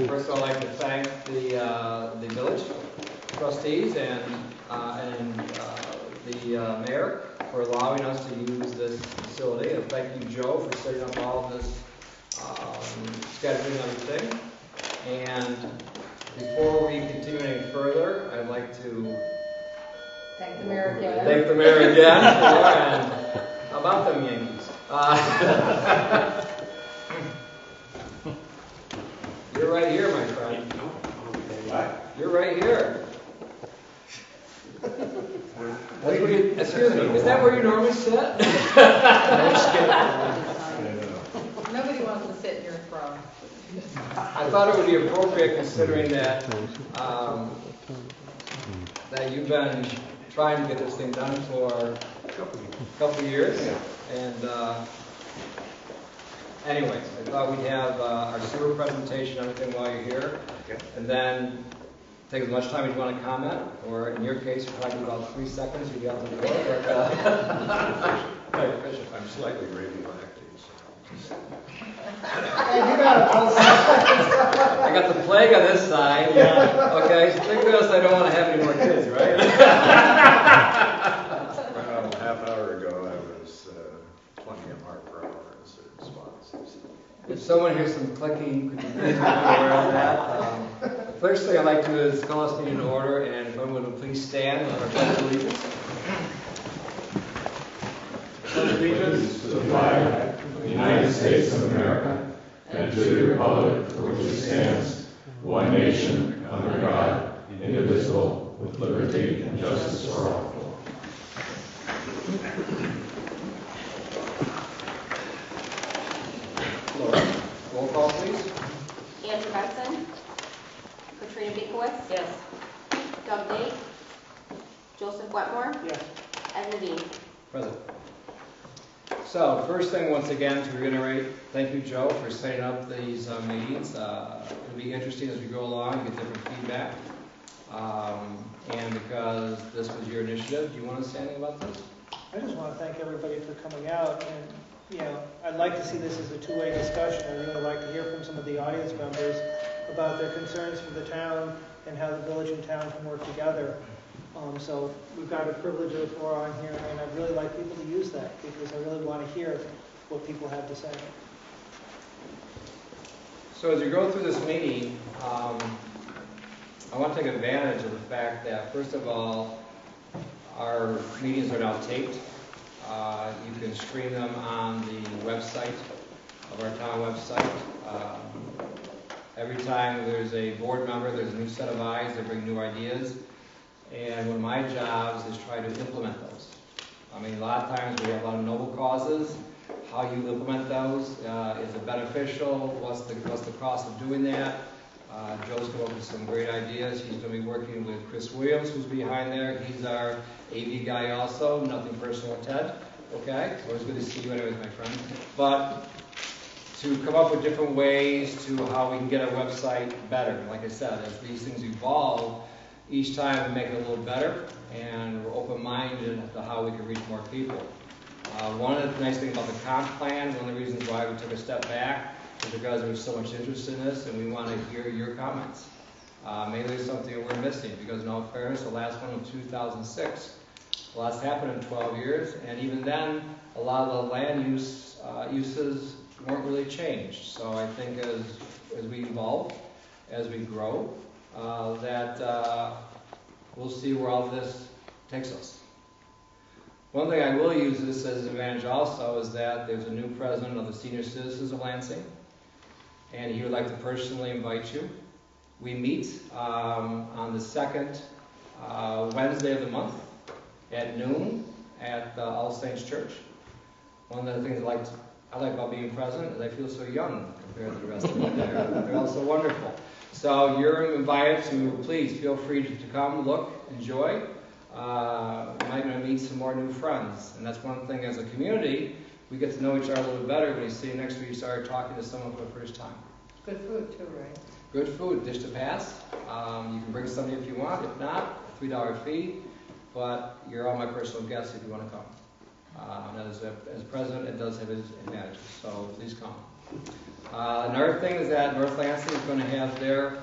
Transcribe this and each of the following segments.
First of all, I'd like to thank the village trustees and the mayor for allowing us to use this facility. And thank you, Joe, for setting up all of this scheduling and everything. And before we continue any further, I'd like to thank the mayor again. Thank the mayor again. And how about them Yankees? You're right here, my friend. What? You're right here. Excuse me, is that where you normally sit? Nobody wants to sit in your throne. I thought it would be appropriate, considering that that you've been trying to get this thing done for a couple of years. And anyways, I thought we'd have our sewer presentation, everything while you're here. And then take as much time as you want to comment, or in your case, you're probably about 3 seconds, you'll be out the door. I'm slightly radioactive, so. I got the plague on this side. Yeah. Okay, so thank goodness I don't want to have any more kids, right? Well, a half hour ago, I was 20 MR per hour in certain spots. If someone hears some clicking, could you please be aware of that? The first thing I'd like to do is call us meeting to order, and if everyone would please stand on our pledge of allegiance. Allegiance to the flag of the United States of America and to the republic for which it stands, one nation, under God, indivisible, with liberty and justice for all. Roll call, please. Andrew Benson. Katrina Biekowitz. Yes. Doug Date. Joseph Wetmore. Yes. Ed Levine. Present. So, first thing, once again, to reiterate, thank you, Joe, for setting up these meetings. It'll be interesting as we go along, get different feedback. And because this was your initiative, do you want to say anything about this? I just want to thank everybody for coming out, and I'd like to see this as a two-way discussion. I'd really like to hear from some of the audience members about their concerns for the town and how the village and town can work together. So we've got a privilege of the floor on here, and I'd really like people to use that because I really want to hear what people have to say. So as you go through this meeting, I want to take advantage of the fact that, first of all, our meetings are now taped. You can stream them on the website of our town website. Every time there's a board member, there's a new set of eyes, they bring new ideas. And one of my jobs is try to implement those. I mean, a lot of times we have a lot of noble causes. How you implement those, is it beneficial? What's the cost of doing that? Joe's come up with some great ideas. He's going to be working with Chris Williams, who's behind there. He's our AV guy also. Nothing personal with Ted. Okay? So it's good to see you anyways, my friend. But to come up with different ways to how we can get our website better. Like I said, as these things evolve, each time we make it a little better, and we're open-minded to how we can reach more people. One of the nice things about the comp plan, one of the reasons why we took a step back, is because there was so much interest in this, and we want to hear your comments. Maybe there's something we're missing, because in all fairness, the last one was 2006. A lot's happened in 12 years, and even then, a lot of the land uses weren't really changed. So I think as we evolve, as we grow, that we'll see where all this takes us. One thing I will use this as an advantage also is that there's a new president of the Senior Citizens of Lansing, and he would like to personally invite you. We meet on the second Wednesday of the month at noon at All Saints Church. One of the things I like about being president is I feel so young compared to the rest of them. They're all so wonderful. So you're invited to, please feel free to come, look, enjoy. You might meet some more new friends. And that's one thing as a community, we get to know each other a little better when you sit next to you start talking to someone for the first time. Good food too, right? Good food, dish to pass. You can bring somebody if you want. If not, a $3 fee. But you're all my personal guests if you want to come. And as president, it does have its advantages. So please come. Another thing is that North Lansing is going to have their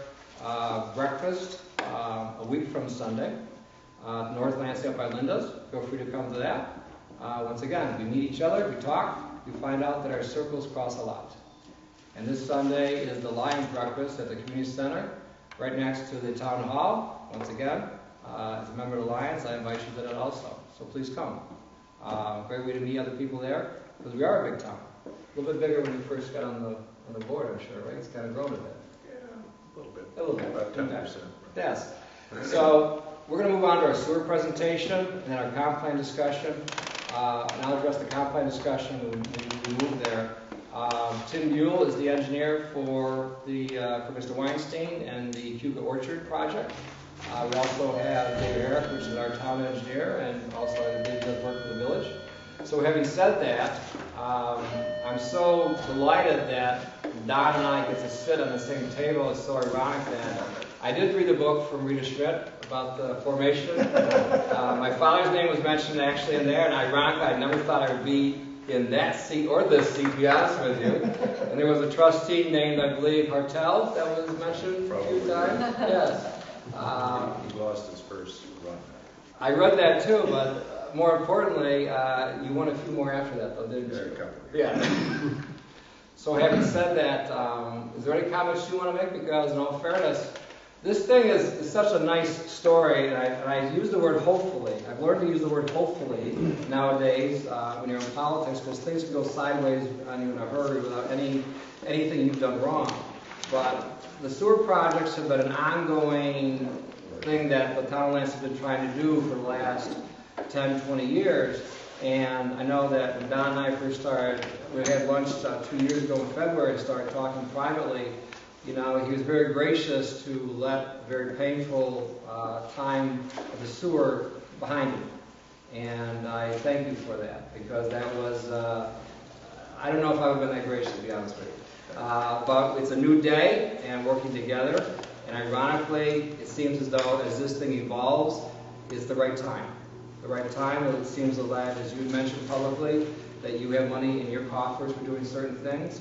breakfast a week from Sunday. North Lansing up by Linda's. Feel free to come to that. Once again, we meet each other, we talk, we find out that our circles cross a lot. And this Sunday is the Lions Breakfast at the Community Center, right next to the Town Hall. Once again, as a member of the Lions, I invite you to that also. So please come. Great way to meet other people there, because we are a big town. A little bit bigger when you first got on the board, I'm sure, right? It's kind of grown a bit. Yeah, a little bit. A little bit. About 10%. Yes. So we're going to move on to our sewer presentation and then our comp plan discussion. And I'll address the comp plan discussion when we move there. Tim Buell is the engineer for Mr. Weinstein and the Cuba Orchard project. We also have David Herrick, which is our town engineer, and also I believe does work for the village. So having said that, I'm so delighted that Don and I get to sit on the same table. It's so ironic that I did read a book from Rita Schmidt about the formation. My father's name was mentioned actually in there, and ironically, I never thought I would be in that seat or this seat, to be honest with you. And there was a trustee named, I believe, Hartel that was mentioned a few times. Yes. He lost his first run. I read that too, but more importantly, you won a few more after that, though, didn't Yeah, a you? couple. Yeah. So having said that, is there any comments you want to make? Because in all fairness, this thing is such a nice story, and I use the word hopefully. I've learned to use the word hopefully nowadays when you're in politics, because things can go sideways on you in a hurry without anything you've done wrong. But the sewer projects have been an ongoing thing that the town of Lansing has been trying to do for the last 10, 20 years. And I know that when Don and I first started, we had lunch 2 years ago in February and started talking privately. You know, he was very gracious to let a very painful time of the sewer behind him. And I thank you for that, because that was, I don't know if I would have been that gracious, to be honest with you. But it's a new day, and working together. And ironically, it seems as though as this thing evolves, it's the right time. The right time, it seems that, as you had mentioned publicly, that you have money in your coffers for doing certain things.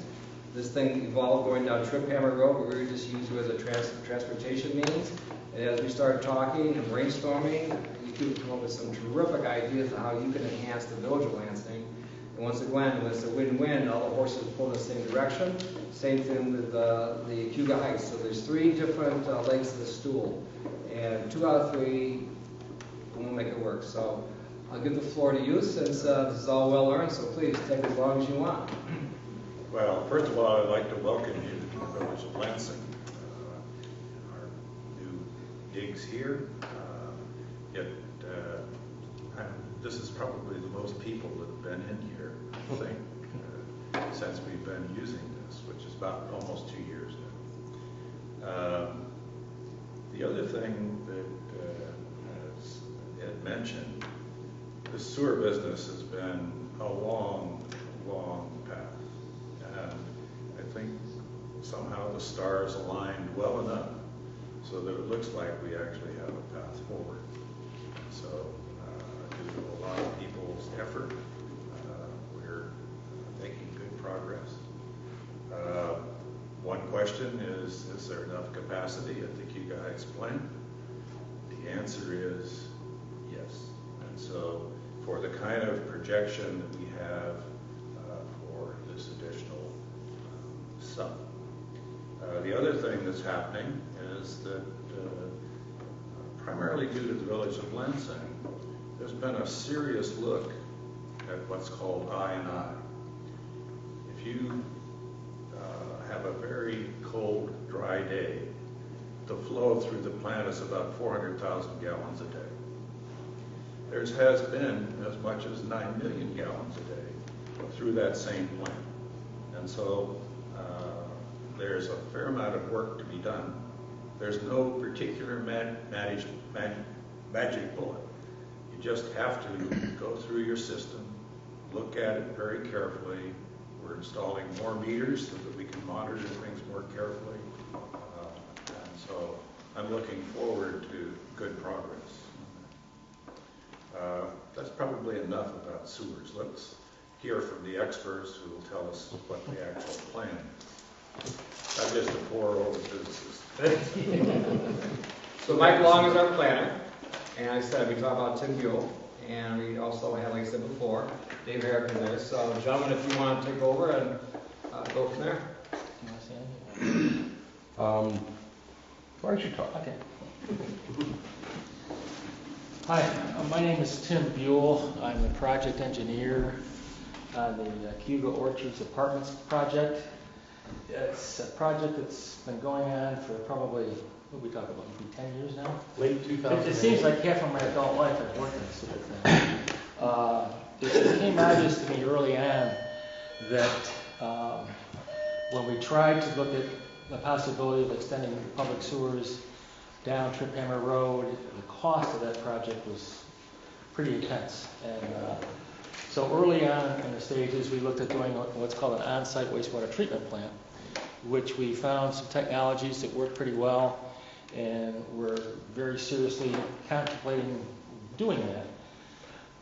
This thing evolved going down Trip Hammer Road, where we were just used as a transportation means. And as we started talking and brainstorming, you could come up with some terrific ideas of how you can enhance the village of Lansing. And once again, it was a win-win. All the horses pull in the same direction. Same thing with the Cuba Heights. So there's 3 different legs to the stool. And 2 out of 3 won't make it work. So I'll give the floor to you, since this is all well earned, so please take as long as you want. Well, first of all, I'd like to welcome you to the village of Lansing. Our new digs here. This is probably the most people that have been in here, I think, since we've been using this, which is about almost 2 years now. The other thing that, as Ed mentioned, the sewer business has been a long, long path. And I think somehow the stars aligned well enough so that it looks like we actually have a path forward. So, due to a lot of people's effort, we're making good progress. One question is there enough capacity at the Cuba Heights plant? The answer is yes. And so, for the kind of projection that we have for this additional sum. The other thing that's happening is that primarily due to the village of Lansing, there's been a serious look at what's called I&I. If you have a very cold, dry day, the flow through the plant is about 400,000 gallons a day. There has been as much as 9 million gallons a day through that same plant. And so there's a fair amount of work to be done. There's no particular magic bullet. You just have to go through your system, look at it very carefully. We're installing more meters so that we can monitor things more carefully. And so I'm looking forward to good progress. That's probably enough about sewers. Let's hear from the experts who will tell us what the actual plan is. Not just a poor old physicist. So Mike Long is our planner, and I said, we talked about Tim Buell, and we also have, like I said before, Dave Herrick in there. So gentlemen, if you want to take over and go from there. Why don't you talk? Okay. Hi, my name is Tim Buell. I'm the project engineer on the Cayuga Orchards Apartments project. It's a project that's been going on for probably, what we talk about, maybe 10 years now? Late 2000. It seems like half of my adult life I've worked on this sort of thing. It became obvious to me early on that when we tried to look at the possibility of extending public sewers down Trip Hammer Road, the cost of that project was pretty intense. And so early on in the stages, we looked at doing what's called an on-site wastewater treatment plant, which we found some technologies that work pretty well, and we're very seriously contemplating doing that.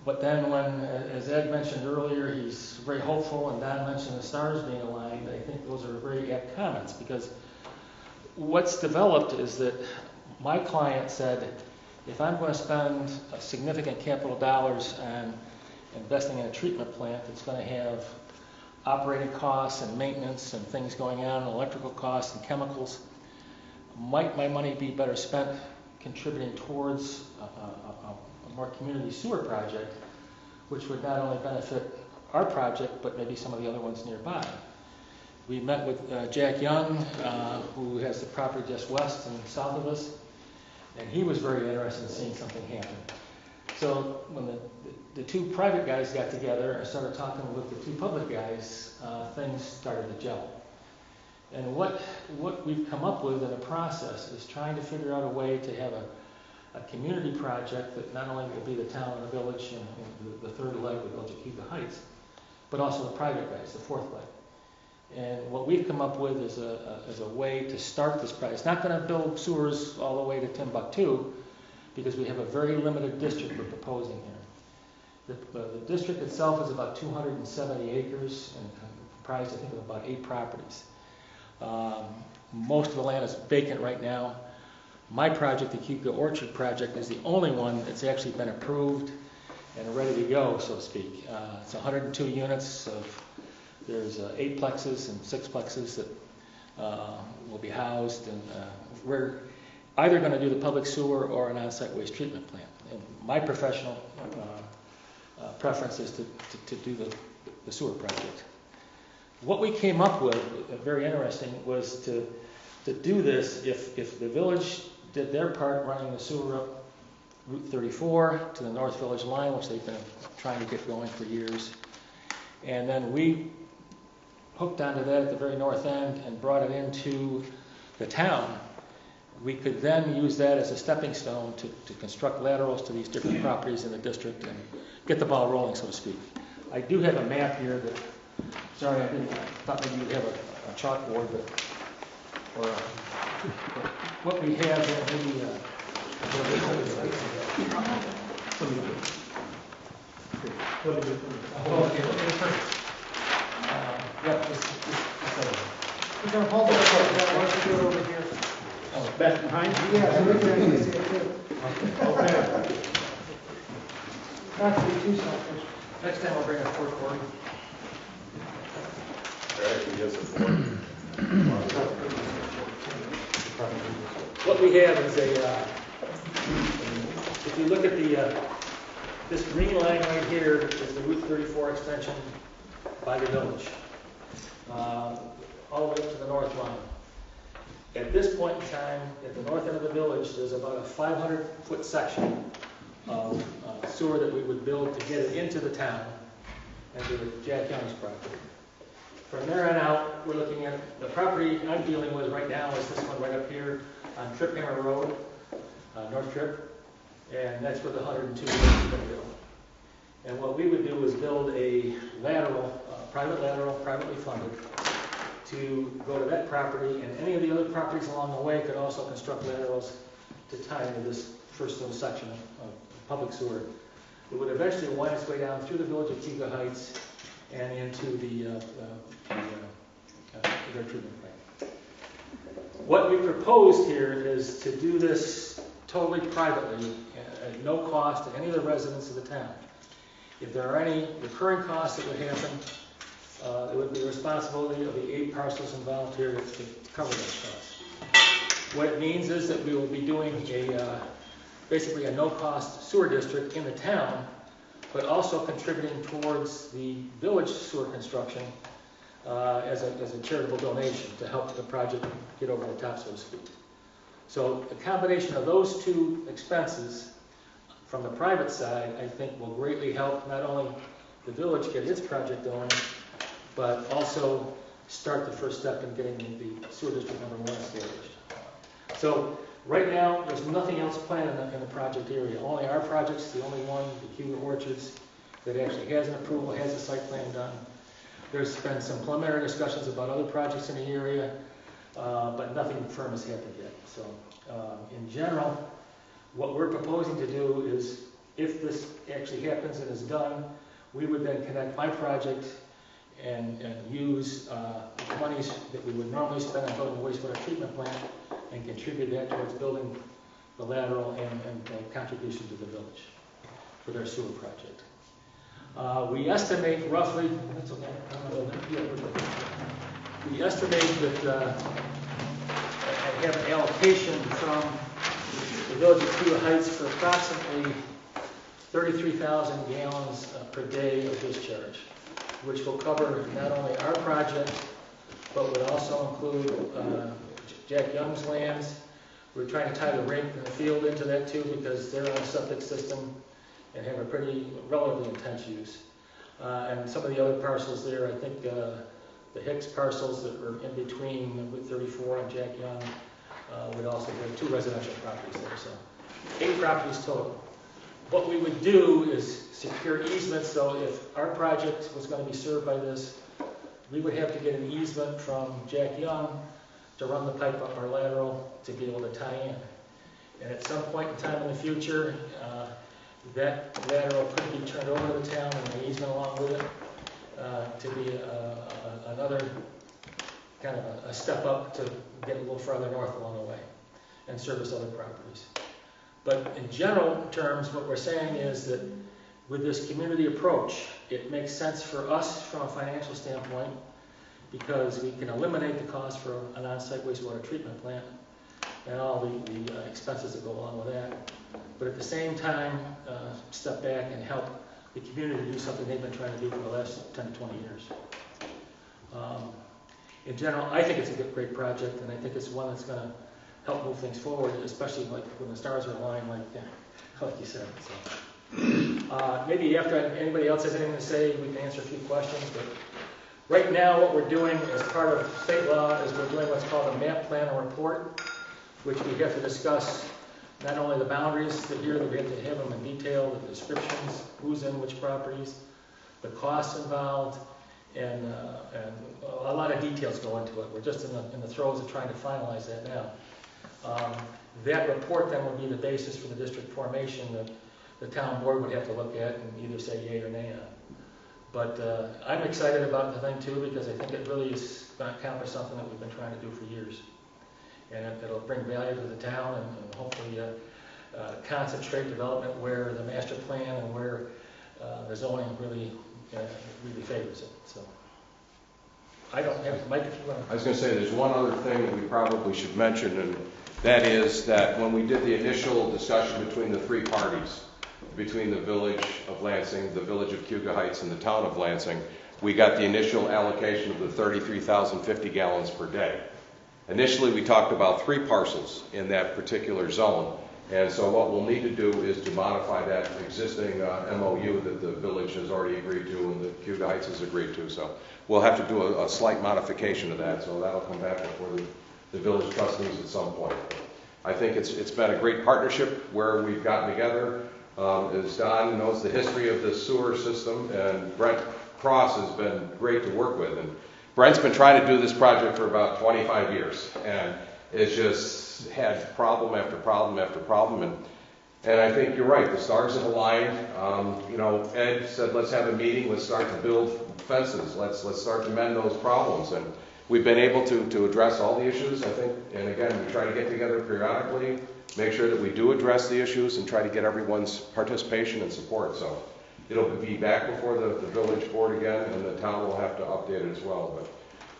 But then when, as Ed mentioned earlier, he's very hopeful, and Don mentioned the stars being aligned, I think those are very apt comments, because what's developed is that my client said, if I'm going to spend significant capital dollars on investing in a treatment plant that's going to have operating costs and maintenance and things going on, electrical costs and chemicals, might my money be better spent contributing towards a more community sewer project, which would not only benefit our project, but maybe some of the other ones nearby. We met with Jack Young, who has the property just west and south of us, and he was very interested in seeing something happen. So when the two private guys got together and started talking with the two public guys, things started to gel. And what we've come up with in the process is trying to figure out a way to have a community project that not only will be the town and the village and the third leg, the village of Cayuga Heights, but also the private guys, the fourth leg. And what we've come up with is a way to start this project. It's not going to build sewers all the way to Timbuktu, because we have a very limited district we're proposing here. The district itself is about 270 acres and comprised, I think, of about 8 properties. Most of the land is vacant right now. My project, the Cayuga Orchard project, is the only one that's actually been approved and ready to go, so to speak. It's 102 units of, there's 8 plexes and 6 plexes that will be housed, and we're either going to do the public sewer or an on-site waste treatment plant. And my professional preference is to do the sewer project. What we came up with, very interesting, was to do this if the village did their part running the sewer up Route 34 to the North Village line, which they've been trying to get going for years. And then we hooked onto that at the very north end and brought it into the town. We could then use that as a stepping stone to construct laterals to these different properties in the district and get the ball rolling, so to speak. I do have a map here that, sorry, I thought maybe you'd have a chalkboard, but what we have here, maybe We're going to hold it up, why don't you do it over here? Back behind? Yeah, so we can see it too. Okay. Not to be too selfish. next time I'll bring a corkboard. There actually is a board. What we have is if you look at this green line right here is the Route 34 extension by the village, all the way up to the north line. At this point in time, at the north end of the village, there's about a 500-foot section of sewer that we would build to get it into the town and to Jack Young's property. From there on out, we're looking at the property I'm dealing with right now is this one right up here on Trip Hammer Road, North Trip, and that's where the 102 units are going to go. And what we would do is build a lateral, private lateral, privately funded, to go to that property, and any of the other properties along the way could also construct laterals to tie into this first little section of public sewer. It would eventually wind its way down through the village of Cayuga Heights and into their treatment plant. What we proposed here is to do this totally privately, at no cost to any of the residents of the town. If there are any recurring costs that would happen, it would be the responsibility of the 8 parcels involved here to cover those costs. What it means is that we will be doing basically a no-cost sewer district in the town, but also contributing towards the village sewer construction as a charitable donation to help the project get over the top, so to speak. So the combination of those two expenses from the private side, I think, will greatly help not only the village get its project going, but also start the first step in getting the sewer district number 1 established. So right now, there's nothing else planned in the project area. Only our project's the only one, the Cuba Orchards, that actually has an approval, has a site plan done. There's been some preliminary discussions about other projects in the area, but nothing firm has happened yet. So in general, what we're proposing to do is, if this actually happens and is done, we would then connect my project and use the monies that we would normally spend on building the wastewater treatment plant and contribute that towards building the lateral and contribution to the village for their sewer project. We estimate roughly, that's okay, we estimate that I have an allocation from the village of Cuba Heights for approximately 33,000 gallons per day of discharge, which will cover not only our project, but would also include Jack Young's lands. We're trying to tie the rink and the field into that too, because they're on a septic system and have a pretty relatively intense use. And some of the other parcels there, I think the Hicks parcels that were in between with 34 and Jack Young would also have 2 residential properties there, so 8 properties total. What we would do is secure easements, so if our project was going to be served by this, we would have to get an easement from Jack Young to run the pipe up our lateral to be able to tie in. And at some point in time in the future, that lateral could be turned over to the town and an easement along with it to be another kind of a step up to get a little farther north along the way and service other properties. But in general terms, what we're saying is that with this community approach, it makes sense for us from a financial standpoint because we can eliminate the cost for an on-site wastewater treatment plant and all the expenses that go along with that. But at the same time, step back and help the community do something they've been trying to do for the last 10 to 20 years. In general, I think it's a great project, and I think it's one that's going to help move things forward, especially like when the stars are aligned, like you said. So, maybe after anybody else has anything to say, we can answer a few questions. But right now, what we're doing as part of state law is we're doing what's called a map plan or report, which we have to discuss not only the boundaries that here, that we have to have them in detail, the descriptions, who's in which properties, the costs involved, and a lot of details go into it. We're just in the throes of trying to finalize that now. That report then would be the basis for the district formation that the town board would have to look at and either say yay or nay on. But I'm excited about the thing too, because I think it really is going to accomplish something that we've been trying to do for years. And it'll bring value to the town and hopefully concentrate development where the master plan and where the zoning really favors it. So I don't have, Mike, if you want to. I was going to say, there's one other thing that we probably should mention, and that is that when we did the initial discussion between the 3 parties, between the village of Lansing, the village of Cuba Heights, and the town of Lansing, we got the initial allocation of the 33,050 gallons per day. Initially, we talked about 3 parcels in that particular zone, and so what we'll need to do is to modify that existing MOU that the village has already agreed to and that Cuba Heights has agreed to. So we'll have to do a slight modification of that, so that'll come back before the village trustees at some point. I think it's been a great partnership where we've gotten together. As Don knows the history of the sewer system, and Brent Cross has been great to work with. And Brent's been trying to do this project for about 25 years, and it's just had problem after problem after problem. And And I think you're right, the stars have aligned. You know, Ed said, let's have a meeting, let's start to build fences, let's start to mend those problems. And we've been able to address all the issues, I think. And again, we try to get together periodically, make sure that we do address the issues and try to get everyone's participation and support. So it'll be back before the village board again, and the town will have to update it as well. But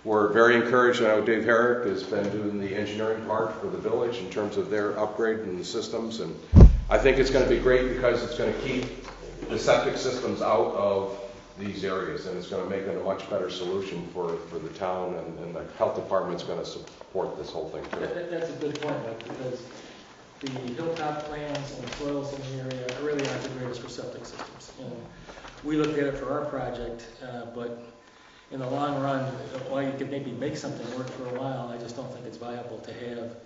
we're very encouraged. I know Dave Herrick has been doing the engineering part for the village in terms of their upgrade and the systems. And I think it's going to be great because it's going to keep the septic systems out of these areas, and it's going to make it a much better solution for the town, and the health department's going to support this whole thing too. That's a good point, Mike, because the hilltop plans and the soils in the area really aren't the greatest for septic systems. And we looked at it for our project, but in the long run, while you could maybe make something work for a while, I just don't think it's viable to have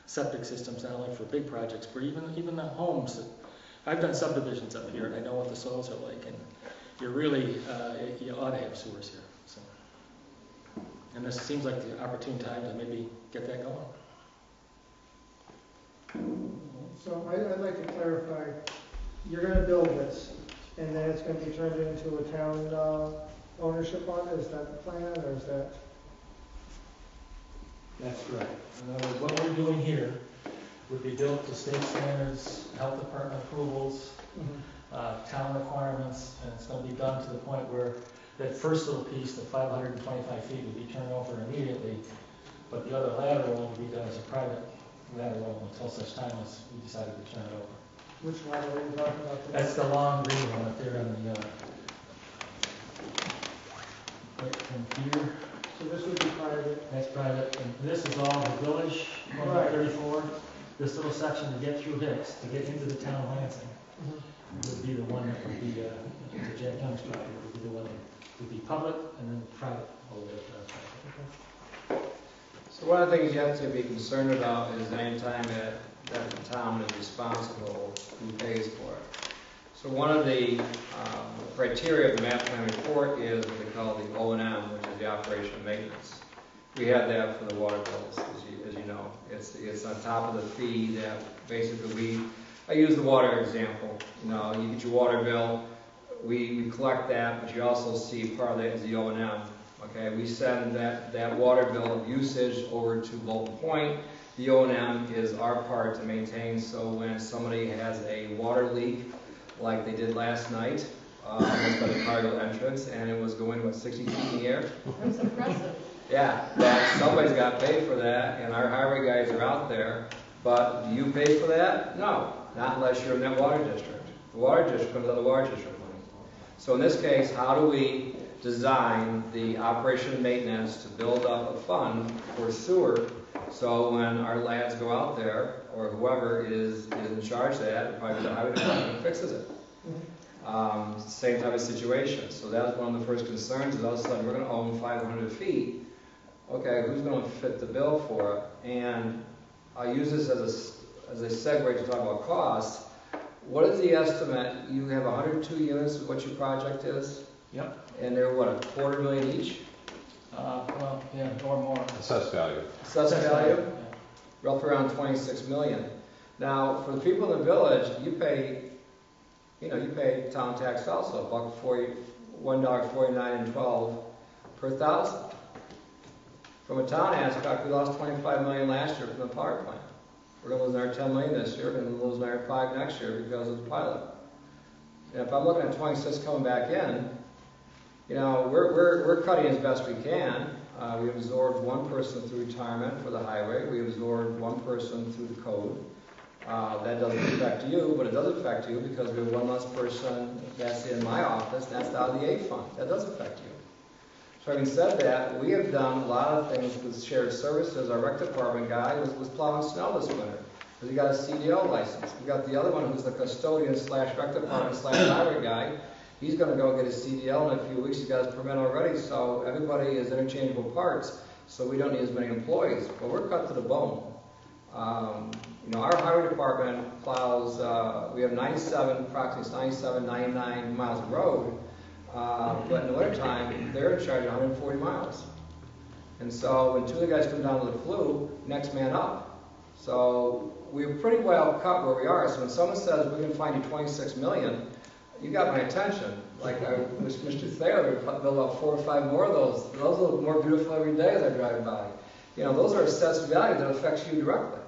septic systems not only for big projects, but even the homes. I've done subdivisions up here, and I know what the soils are like, and you really you ought to have sewers here. So, and this seems like the opportune time to maybe get that going. So I'd like to clarify, you're gonna build this, and then it's gonna be turned into a town ownership on it? Is that the plan, or is that? That's correct. In other words, what we're doing here would be built to state standards, health department approvals, town requirements, and it's going to be done to the point where that first little piece, the 525 feet, would be turned over immediately, but the other lateral would be done as a private lateral until such time as we decided to turn it over. Which lateral are you talking about? That's the long green one up there on the right from here. So this would be private. That's private, and this is all the village, Right. 34. This little section to get through Hicks, to get into the town of Lansing, would be the one that would be, the Jack Young's property, would be the one that would be public and then private all the way up to So one of the things you have to be concerned about is any time that the town is responsible, who pays for it. So one of the criteria of the map plan report is what they call the O&M, which is the operation and maintenance. We have that for the water bills, as you know. It's on top of the fee that basically I use the water example. You know, you get your water bill, we collect that, but you also see part of that is the O&M. Okay, we send that water bill of usage over to Bolton Point. The O&M is our part to maintain, so when somebody has a water leak, like they did last night, almost by the cargo entrance, and it was going, what, 60 feet in the air? That's impressive. Yeah, that somebody's got to pay for that, and our highway guys are out there. But do you pay for that? No, not unless you're in that water district. The water district comes out of the water district money. So in this case, how do we design the operation and maintenance to build up a fund for sewer, so when our lads go out there, or whoever is in charge of that, probably the highway department fixes it. Same type of situation. So that was one of the first concerns, is all of a sudden we're going to own 500 feet. Okay, who's going to fit the bill for it? And I'll use this as a segue to talk about costs. What is the estimate? You have 102 units of what your project is? Yep. And they're what, $250,000 each? Well, yeah, or more. Assessed value. Assessed value? Yeah. Roughly around $26 million. Now, for the people in the village, you pay town tax also, $1.49 per thousand. From a town aspect, we lost $25 million last year from the power plant. We're going to lose another $10 million this year, and we'll lose another $5 next year because of the pilot. And if I'm looking at 26 coming back in, you know, we're cutting as best we can. We absorbed one person through retirement for the highway. We absorbed one person through the code. That doesn't affect you, but it does affect you because we have one less person that's in my office, and that's out of the A fund. That does affect you. So having said that, we have done a lot of things with shared services. Our rec department guy was plowing snow this winter because he got a CDL license. We got the other one who's the custodian / rec department / highway guy. He's going to go get his CDL in a few weeks. He got his permit already, so everybody is interchangeable parts, so we don't need as many employees. But we're cut to the bone. You know, our highway department plows, we have approximately 97, 99 miles of road, but in the wintertime, they're in charge of 140 miles. And so when two of the guys come down with the flu, next man up. So we're pretty well cut where we are. So when someone says we're going to find you 26 million, you got my attention. Like I wish Mr. Thayer would build up 4 or 5 more of those. Those look more beautiful every day as I drive by. You know, those are assessed value that affects you directly.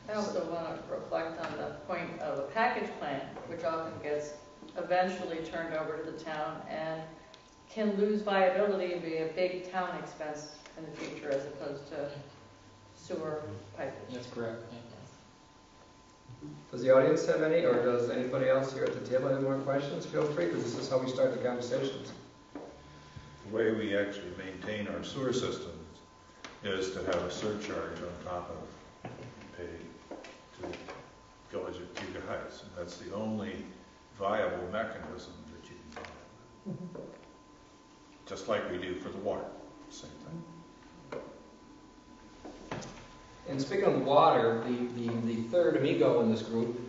I also want to reflect on the point of a package plan, which often gets eventually turned over to the town and can lose viability and be a big town expense in the future as opposed to sewer piping. That's correct. Does the audience have any, or does anybody else here at the table have any more questions? Feel free, because this is how we start the conversations. The way we actually maintain our sewer systems is to have a surcharge on top of pay to Village of Cuba Heights. And that's the only viable mechanism that you can find. Just like we do for the water, same thing. And speaking of water, the third amigo in this group,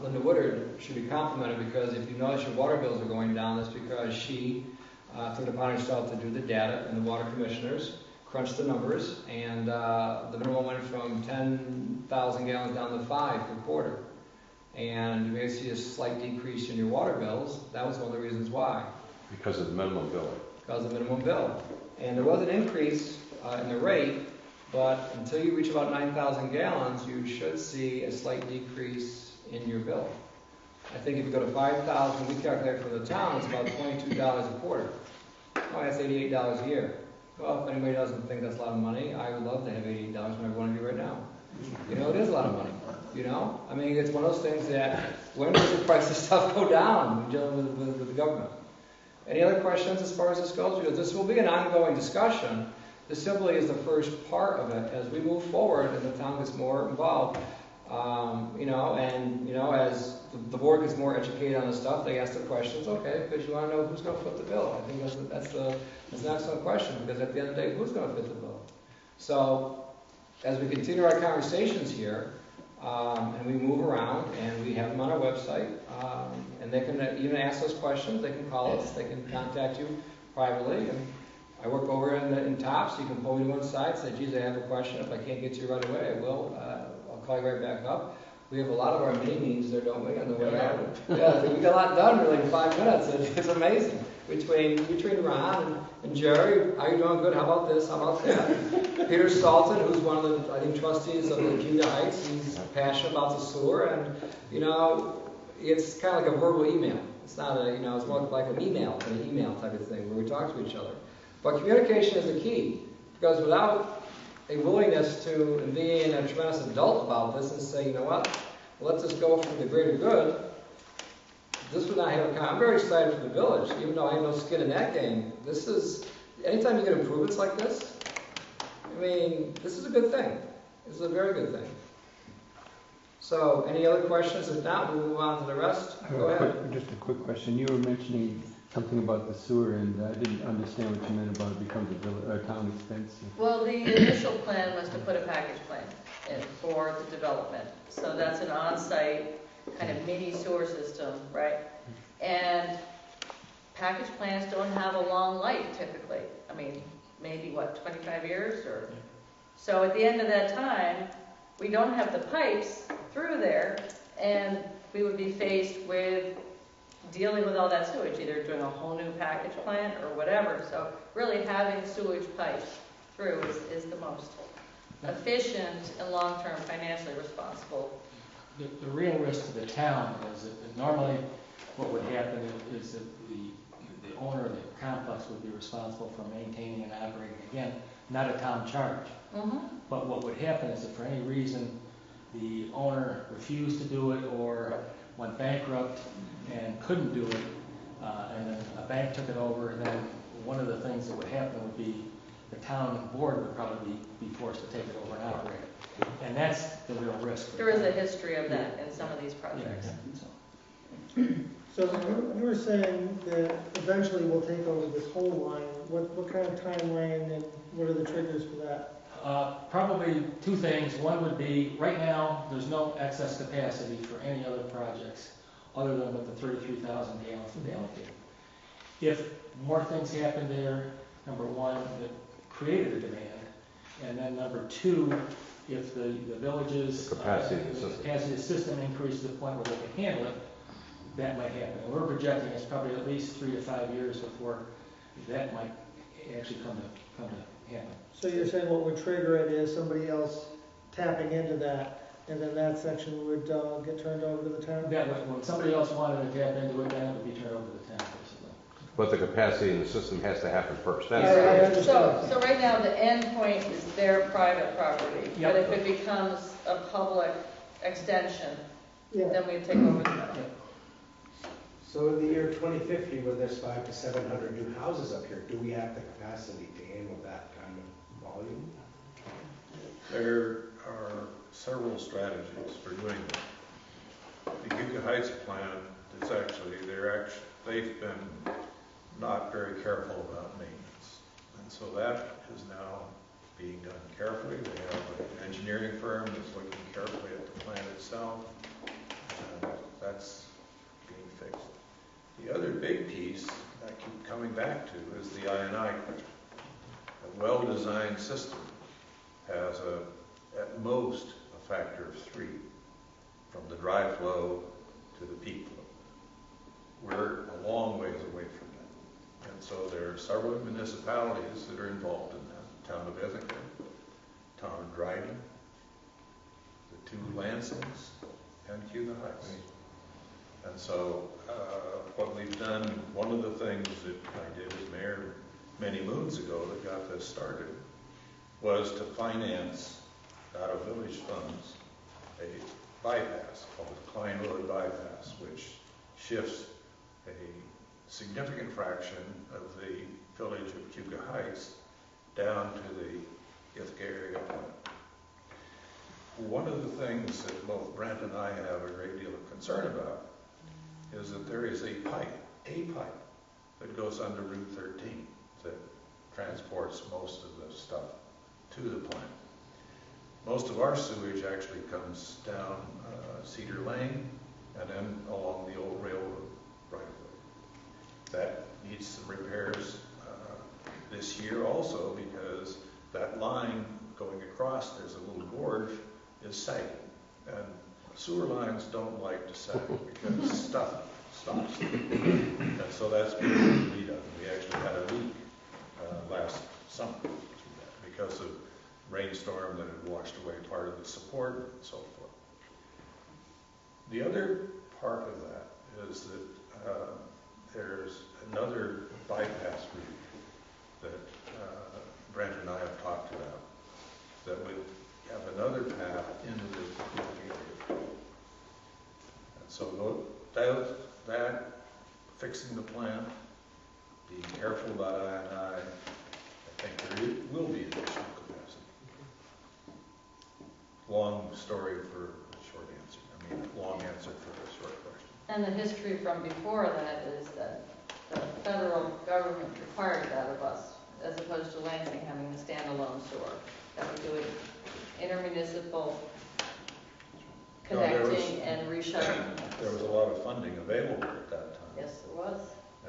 Linda Woodard, should be complimented, because if you notice your water bills are going down, that's because she took it upon herself to do the data, and the water commissioners crunched the numbers, and the minimum went from 10,000 gallons down to 5 per quarter. And you may see a slight decrease in your water bills. That was one of the reasons why. Because of the minimum billing. Because of the minimum bill. And there was an increase in the rate, but until you reach about 9,000 gallons, you should see a slight decrease in your bill. I think if you go to 5,000, we calculate for the town, it's about $22 a quarter. Oh, that's $88 a year. Well, if anybody doesn't think that's a lot of money, I would love to have $88 from every one of you right now. You know, it is a lot of money. You know, I mean, it's one of those things that when does the price of stuff go down when dealing with the government? Any other questions as far as this goes? Because this will be an ongoing discussion. This simply is the first part of it. As we move forward and the town gets more involved, as the board gets more educated on the stuff, they ask the questions. Okay, because you want to know who's going to foot the bill. I think that's an excellent question, because at the end of the day, who's going to fit the bill? So as we continue our conversations here, and we move around, and we have them on our website, and they can even ask us questions. They can call us. They can contact you privately. And I work over in TOPS. You can pull me to one side, say, geez, I have a question. If I can't get to you right away, I will. I'll call you right back up. We have a lot of our mini meetings there, don't we, on the way out? Yeah, we got a lot done really in 5 minutes. It's amazing. Between Ron and Jerry, are you doing good? How about this? How about that? Peter Salton, who's one of the, I think, trustees of the Cuba Heights, he's passionate about the sewer, and, it's kind of like a verbal email. It's not it's more like an email type of thing where we talk to each other. But communication is the key, because without a willingness to being a tremendous adult about this and say, you know what, let's just go for the greater good, this would not have I'm very excited for the village, even though I have no skin in that game. This is, anytime you get improvements like this, I mean, this is a good thing. This is a very good thing. So, any other questions? If not, we'll move on to the rest. Go ahead. Just a quick question. You were mentioning something about the sewer, and I didn't understand what you meant about it becomes a town expense. Well, the initial plan was to put a package plan in for the development. So that's an on-site kind of mini sewer system, right? And package plans don't have a long life typically. I mean, maybe 25 years or so. At the end of that time, we don't have the pipes through there, and we would be faced with dealing with all that sewage, either doing a whole new package plant or whatever. So really having sewage pipes through is the most efficient and long-term financially responsible. The real risk to the town is that normally what would happen is that the owner of the complex would be responsible for maintaining and operating, again, not a town charge. Mm-hmm. But what would happen is if for any reason the owner refused to do it or went bankrupt and couldn't do it, and then a bank took it over, then one of the things that would happen would be the town board would probably be forced to take it over and operate it. And that's the real risk. There is a history of that in some of these projects. So you were saying that eventually we'll take over this whole line. What kind of timeline and what are the triggers for that? Probably two things. One would be, right now, there's no excess capacity for any other projects other than with the 33,000 gallons that they allocated. If more things happen there, number one, that created a demand, and then number two, if the villages. The capacity of the the system. capacity of the system increases to the point where they can handle it, that might happen. And we're projecting it's probably at least 3 to 5 years before that might actually come to happen. So you're saying what would trigger it is somebody else tapping into that, and then that section would get turned over to the town? That would, when somebody else wanted to tap into it, then it would be turned over to the town, basically. But the capacity in the system has to happen first. Yeah, I That's understand. So right now, the end point is their private property. But Yep. if it becomes a public extension, Yeah. then we take over the middle. So in the year 2050, when there's 500 to 700 new houses up here, do we have the capacity to handle that kind of volume? There are several strategies for doing that. The Yucca Heights plant, it's actually, they've been not very careful about maintenance. And so that is now being done carefully. They have an engineering firm that's looking carefully at the plant itself. And that's being fixed. The other big piece I keep coming back to is the I&I question. A well-designed system has at most a factor of 3 from the dry flow to the peak flow. We're a long ways away from that. And so there are several municipalities that are involved in that. Town of Ithaca, Town of Dryden, the 2 Lansings, and Cuba Heights. And so what we've done, one of the things that I did as mayor many moons ago that got this started was to finance out of village funds a bypass called the Klein Road Bypass, which shifts a significant fraction of the village of Cuba Heights down to the Ithaca area plant. One of the things that both Brent and I have a great deal of concern about is that there is a pipe that goes under Route 13 that transports most of the stuff to the plant. Most of our sewage actually comes down Cedar Lane and then along the old railroad right of way. That needs some repairs this year also, because that line going across, there's a little gorge, is sagging. And sewer lines don't like to sag because stuff stops. And so that's being redone. We actually had a leak last summer because of rainstorm that had washed away part of the support and so forth. The other part of that is that there's another bypass route that Brent and I have talked about that would have another path into the area. And so that fixing the plant, being careful about I&I think there will be additional capacity. Long story for a short answer. I mean, long answer for a short question. And the history from before that is that the federal government required that of us, as opposed to Lansing having a standalone sewer. That we're doing intermunicipal connecting and reshuttling. There was a lot of funding available at that time. Yes, there was.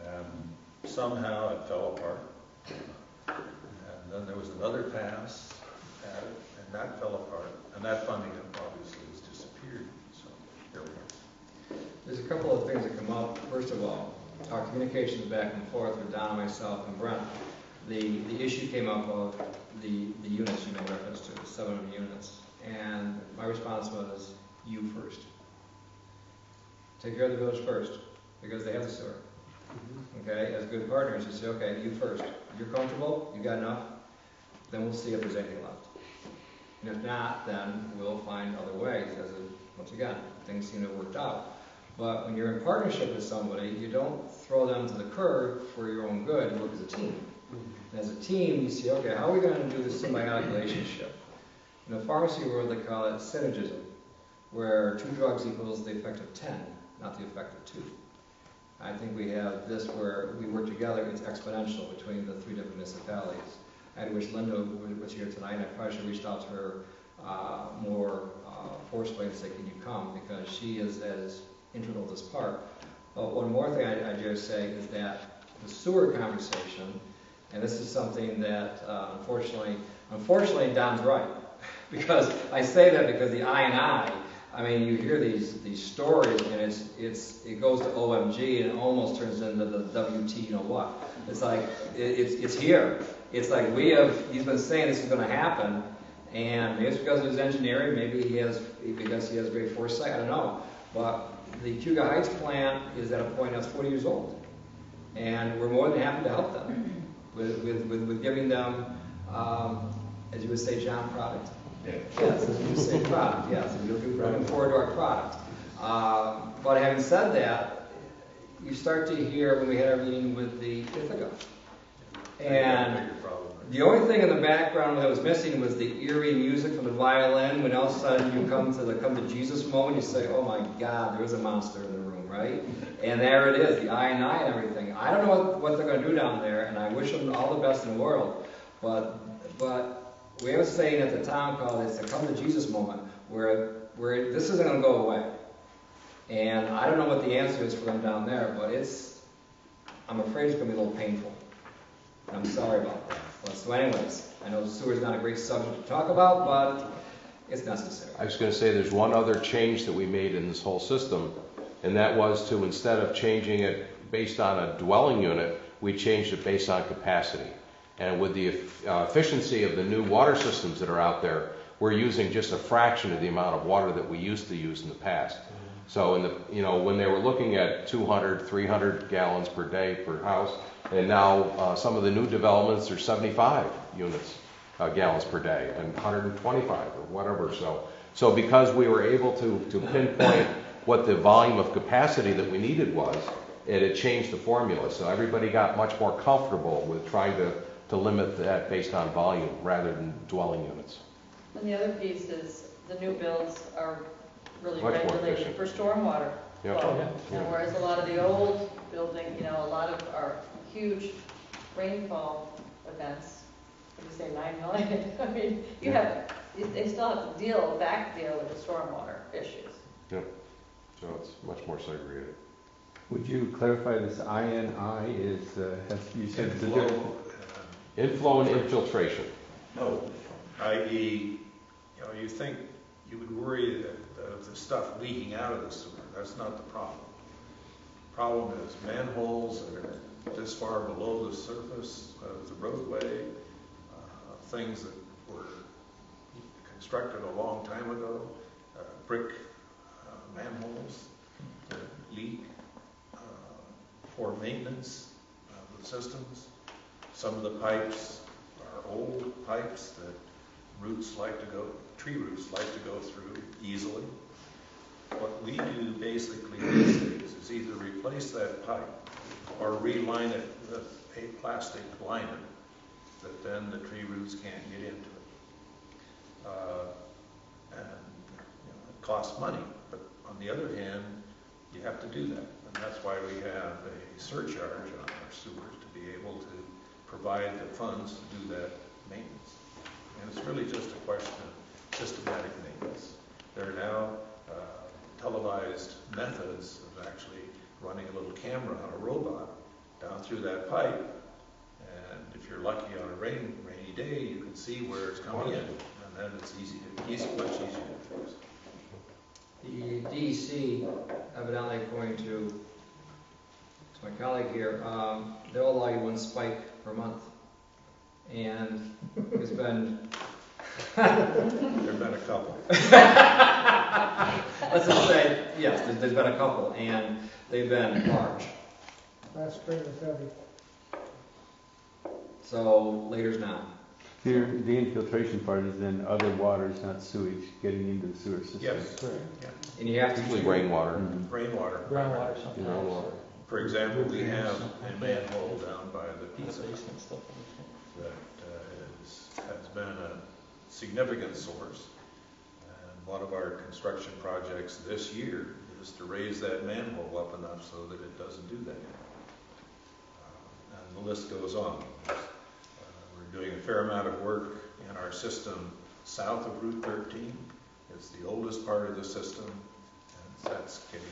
And somehow it fell apart. And then there was another pass at it, and that fell apart. And that funding obviously has disappeared. So here we are. There's a couple of things that come up. First of all, our communications back and forth with Donna, myself, and Brent. The issue came up of the units you made reference to, 700 units. And my response was, you first. Take care of the village first, because they have the sewer. Okay, as good partners, you say, okay, you first. You're comfortable, you got enough, then we'll see if there's anything left. And if not, then we'll find other ways, as once again, things seem to have worked out. But when you're in partnership with somebody, you don't throw them to the curb for your own good, you look as a team. And as a team, you see, okay, how are we going to do this symbiotic relationship? In the pharmacy world, they call it synergism, where 2 drugs equals the effect of 10, not the effect of 2. I think we have this where we work together, it's exponential between the 3 different municipalities. I wish Linda was here tonight, and I probably should have reached out to her more forcefully and say, can you come? Because she is as integral to this part. But one more thing I dare say is that the sewer conversation, and this is something that unfortunately Don's right. Because I say that because the I mean, you hear these stories and it goes to OMG and it almost turns into the WT, you know what? It's like, it's here. It's like he's been saying this is gonna happen, and maybe it's because of his engineering, maybe because he has great foresight, I don't know. But the Cuga Heights plant is at a point that's 40 years old. And we're more than happy to help them with giving them, as you would say, John, product. Yeah. Yes, as you would say, product, yes. We're looking forward to our product. But having said that, you start to hear when we had our meeting with the Ithaca. And the only thing in the background that was missing was the eerie music from the violin. When all of a sudden you come to Jesus moment, you say, "Oh my God, there is a monster in the room," right? And there it is, the I and everything. I don't know what they're going to do down there, and I wish them all the best in the world. But we have a saying at the town called it's the come to Jesus moment, where this isn't going to go away. And I don't know what the answer is for them down there, but I'm afraid it's going to be a little painful. I'm sorry about that. But so anyways, I know sewer's not a great subject to talk about, but it's necessary. I was going to say there's one other change that we made in this whole system, and that was to, instead of changing it based on a dwelling unit, we changed it based on capacity. And with the efficiency of the new water systems that are out there, we're using just a fraction of the amount of water that we used to use in the past. So when they were looking at 200, 300 gallons per day per house, and now some of the new developments are 75 gallons per day, and 125 or whatever. So because we were able to pinpoint what the volume of capacity that we needed was, it had changed the formula. So everybody got much more comfortable with trying to limit that based on volume rather than dwelling units. And the other piece is the new builds are really Much more regulated efficient. for stormwater Yep. flow. Yeah. And whereas a lot of the old building, a lot of our huge rainfall events, like you say 9 million, I mean, they still have to back deal with the stormwater issues. Yep. So it's much more segregated. Would you clarify this INI is, you said it's a different... Inflow and infiltration. No, i.e., you would worry that the stuff leaking out of the sewer. That's not the problem. The problem is manholes that are this far below the surface of the roadway, things that were constructed a long time ago, brick manholes that leak, poor maintenance of the systems. Some of the pipes are old pipes that tree roots like to go through easily. What we do basically these days is either replace that pipe or reline it with a plastic liner that then the tree roots can't get into it. And it costs money, but on the other hand, you have to do that. And that's why we have a surcharge on our sewers to be able to provide the funds to do that maintenance. And it's really just a question of systematic maintenance. There are now televised methods of actually running a little camera on a robot down through that pipe. And if you're lucky on a rainy day, you can see where it's coming in. And then it's much easier to fix. The DEC, evidently according to my colleague here, they'll allow you one spike per month. And there's been... There've been a couple. Let's just say, yes, there's been a couple, and they've been large. Last spring was heavy. So, later's now. The infiltration part is then other waters, not sewage, getting into the sewer system. Yes. Yeah. And you have to... Usually rainwater. Rainwater. Groundwater sometimes. Groundwater. For example, we have a manhole down by the pizza Hut Basement stuff. that has been a significant source. And one of our construction projects this year is to raise that manhole up enough so that it doesn't do that anymore. And the list goes on. We're doing a fair amount of work in our system south of Route 13. It's the oldest part of the system, and that's getting,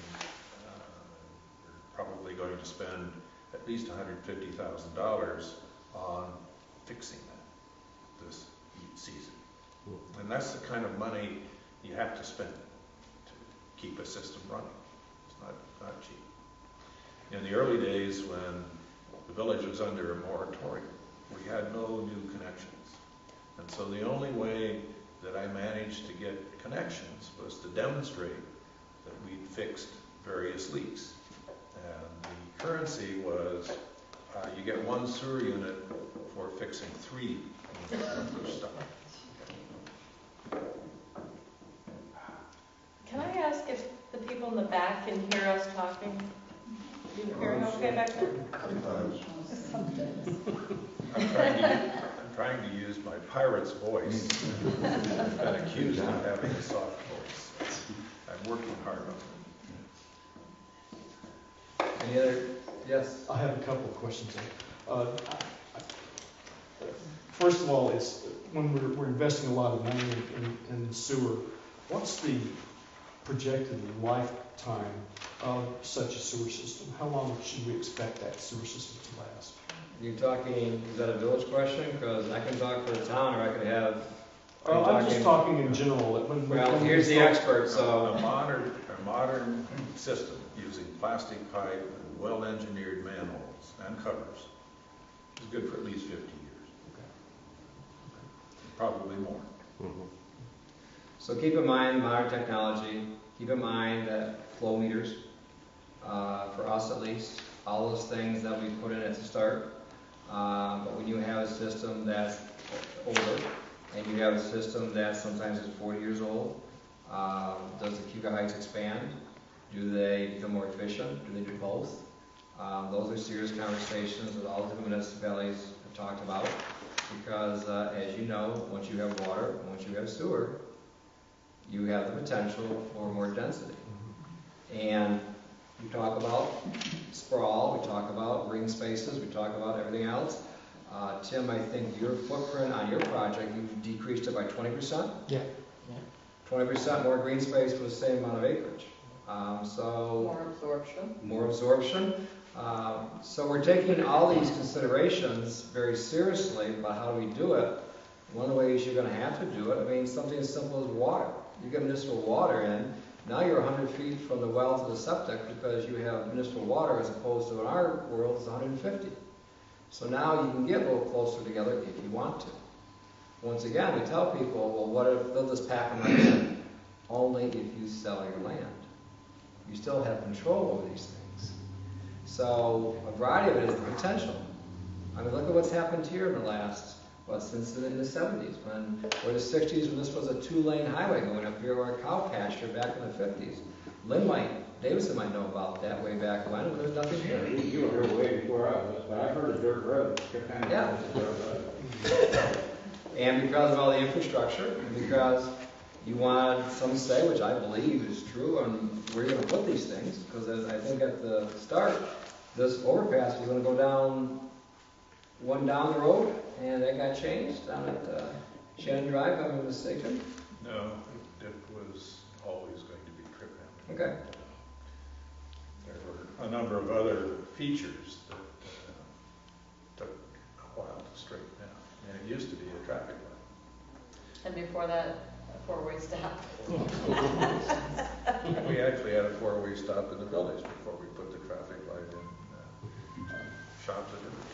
we're probably going to spend at least $150,000 on fixing that this season. And that's the kind of money you have to spend to keep a system running. It's not cheap. In the early days when the village was under a moratorium, we had no new connections. And so the only way that I managed to get connections was to demonstrate that we'd fixed various leaks. And the currency was you get one sewer unit for fixing 3 units worth of stuff. Can I ask if the people in the back can hear us talking? You hearing okay back there? I'm trying to use my pirate's voice. I've been accused of having a soft voice. I'm working hard on it. Any other, yes? I have a couple of questions. First of all, it's when we're investing a lot of money in the sewer, what's the projected lifetime of such a sewer system? How long should we expect that sewer system to last? You're talking, is that a village question? Because I can talk for the town, or I could have. are you I'm just talking in general. Well, here's the expert, so. A modern system using plastic pipe and well-engineered manholes and covers is good for at least 50 years. Okay. Probably more. So keep in mind modern technology, keep in mind that flow meters, for us at least, all those things that we put in at the start. But when you have a system that's older, and you have a system that sometimes is 40 years old, does the Cuga heights expand? Do they become more efficient? Do they do both? Those are serious conversations that all different municipalities have talked about, because as you know, once you have water, once you have sewer, you have the potential for more density. And we talk about sprawl, we talk about green spaces, we talk about everything else. Tim, I think your footprint on your project, you've decreased it by 20%? Yeah. 20% more green space for the same amount of acreage. More absorption. More absorption. So we're taking all these considerations very seriously about how do we do it. One of the ways you're going to have to do it, I mean, something as simple as water. You get municipal water in, now you're 100 feet from the well to the septic because you have municipal water, as opposed to in our world it's 150. So now you can get a little closer together if you want to. Once again, we tell people, well, what if they'll just pack them right in? Only if you sell your land. You still have control over these things. So a variety of it is the potential. I mean, look at what's happened here in the last, since in the 70s, or the 60s, when this was a 2-lane highway going up here, or a cow pasture back in the 50s. Davidson might know about that way back when there's nothing here. You were here way before I was, but I've heard of dirt roads. Yeah. And because of all the infrastructure, and because you wanted some say, which I believe is true, on where you're going to put these things, because I think at the start, this overpass was going to go down the road, and that got changed down at Shannon Drive, if I'm mistaken. No, it was always going to be trip end. Okay. There were a number of other features that took a while to straighten out. And it used to be a traffic light. And before that, a 4-way stop. We actually had a 4-way stop in the village before we put the traffic light in shops and everything.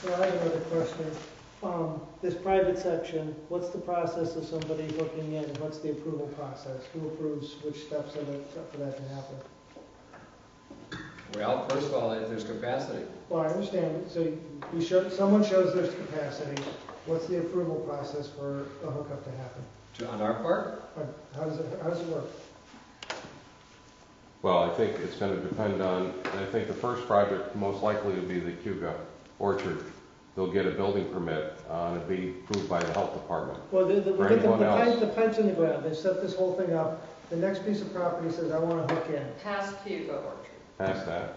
So I have another question. This private section, what's the process of somebody hooking in? What's the approval process? Who approves which steps of it for that to happen? Well, first of all, if there's capacity. Well, I understand. So someone shows there's capacity. What's the approval process for a hookup to happen? On our part? How does it work? Well, I think it's going to depend on, I think the first project most likely will be the Cuga Orchard. They'll get a building permit and it'll be approved by the health department. Well, we For get anyone else. the pipes in the ground. They set this whole thing up. The next piece of property says, I want to hook in. Past Cuba Orchard. Past that.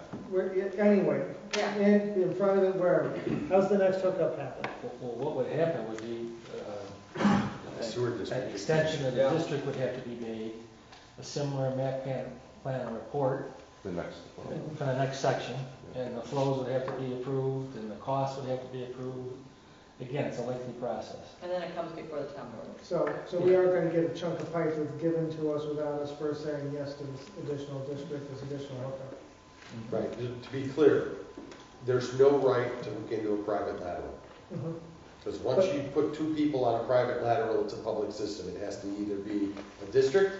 Anyway, Yeah. in front of it, wherever. How's the next hookup happen? Well, what would happen would be, Sewer an district. extension of the Yeah. district would have to be made, a similar map plan report The next. for the next section, and the flows would have to be approved, and the costs would have to be approved, again, it's a lengthy process. And then it comes before the town board. So we are gonna get a chunk of pipe that's given to us without us first saying yes to this additional district, this additional hookup. Right, to be clear, there's no right to hook into a private lateral. Mhm. Because once you put two people on a private lateral, it's a public system. It has to either be a district,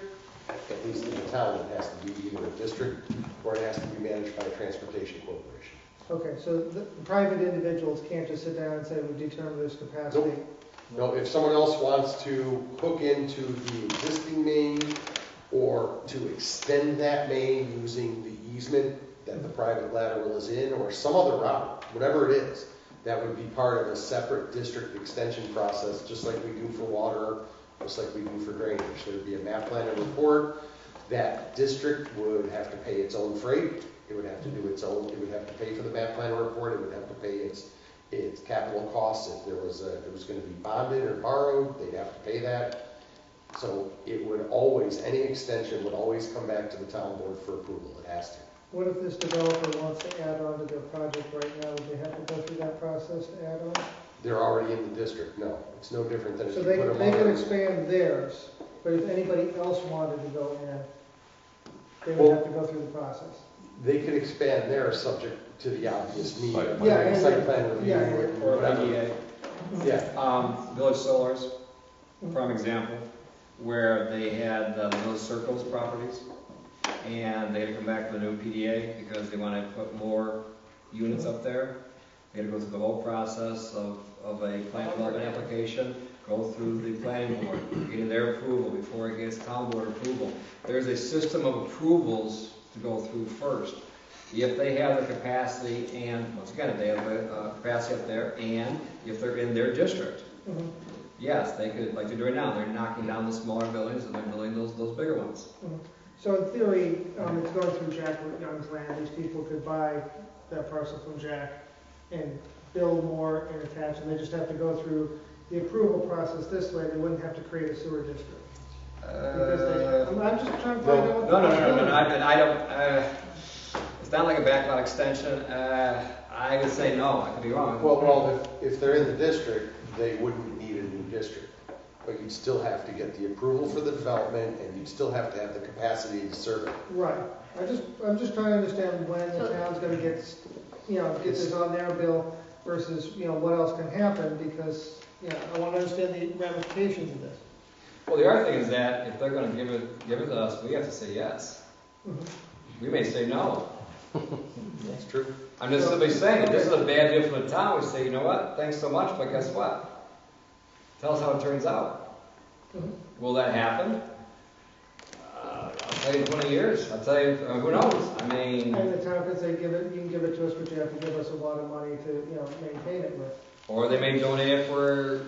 at least in the town, it has to be either a district, or it has to be managed by a transportation corporation. Okay, so the private individuals can't just sit down and say, we determine this capacity. No, if someone else wants to hook into the existing main, or to extend that main using the easement that the private lateral is in, or some other route, whatever it is, that would be part of a separate district extension process, just like we do for water, just like we do for drainage. There'd be a map plan and report. That district would have to pay its own freight. It would have to do its own, it would have to pay for the map plan report. It would have to pay its capital costs. If it was going to be bonded or borrowed, they'd have to pay that. So it would always, any extension would always come back to the town board for approval. It has to. What if this developer wants to add on to their project right now? Would they have to go through that process to add on? They're already in the district. No, it's no different than if So you they put them could on. expand theirs, but if anybody else wanted to go in, they would have to go through the process. They could expand theirs subject to the obvious need of Yeah, and- site plan review yeah, or whatever. PDA. Yeah, Village Solars, prime example, where they had those circles properties, and they had to come back with a new PDA because they wanted to put more units up there. They had to go through the whole process of a plant development application, go through the planning board, getting their approval before it gets town board approval. There's a system of approvals to go through first. If they have the capacity, and once again, if they have the capacity up there, and if they're in their district, Mhm. yes, they could, like they're doing now, they're knocking down the smaller buildings and they're building those bigger ones. Mhm. So in theory, it's going through Jack Young's land. These people could buy that parcel from Jack and build more and attach, and they just have to go through the approval process this way. They wouldn't have to create a sewer district. Because I'm just trying to find out what. No, I don't, it's not like a backlot extension, I would say no, I could be wrong. well, if they're in the district, they wouldn't need a new district. But you'd still have to get the approval for the development, and you'd still have to have the capacity to serve it. Right. I'm just trying to understand when the town's gonna get this on their bill versus, what else can happen, because, I want to understand the ramifications of this. Well, the other thing is that if they're gonna give it to us, we have to say yes. Mhm. We may say no. That's true. I'm just simply saying, if this is a bad deal for the town, we say, you know what, thanks so much, but guess what? Tell us how it turns out. Mhm. Will that happen? I'll tell you in 20 years. I'll tell you, who knows? I mean, And the town could say, you can give it to us, but you have to give us a lot of money to, maintain it with. or they may donate it for,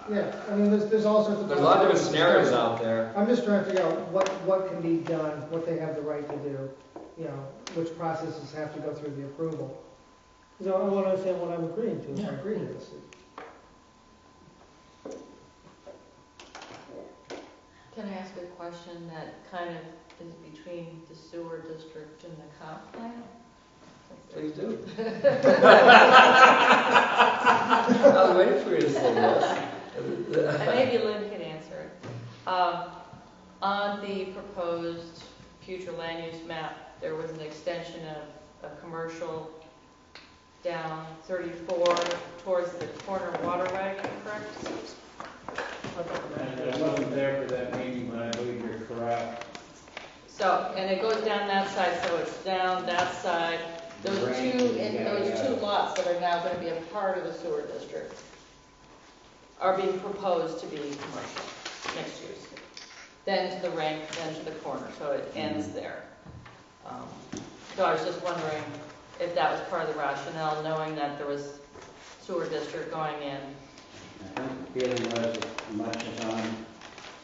Yeah, I mean, there's all sorts of. there's a lot of different scenarios out there. I'm just trying to figure out what can be done, what they have the right to do, which processes have to go through the approval. So I want to understand what I'm agreeing to, if I agree to this. Can I ask a question that kind of is between the sewer district and the comp plan? Please do. I was waiting for you to say yes. And maybe Lynn can answer it. On the proposed future land use map, there was an extension of a commercial down 34 towards the corner waterway, correct? I wasn't there for that meeting, but I believe you're correct. So, and it goes down that side, so it's down that side. Those two lots that are now going to be a part of the sewer district are being proposed to be commercial, mixed use. Then to the rank, then to the corner, so it ends there. So I was just wondering if that was part of the rationale, knowing that there was sewer district going in. I think the feeling was as much as on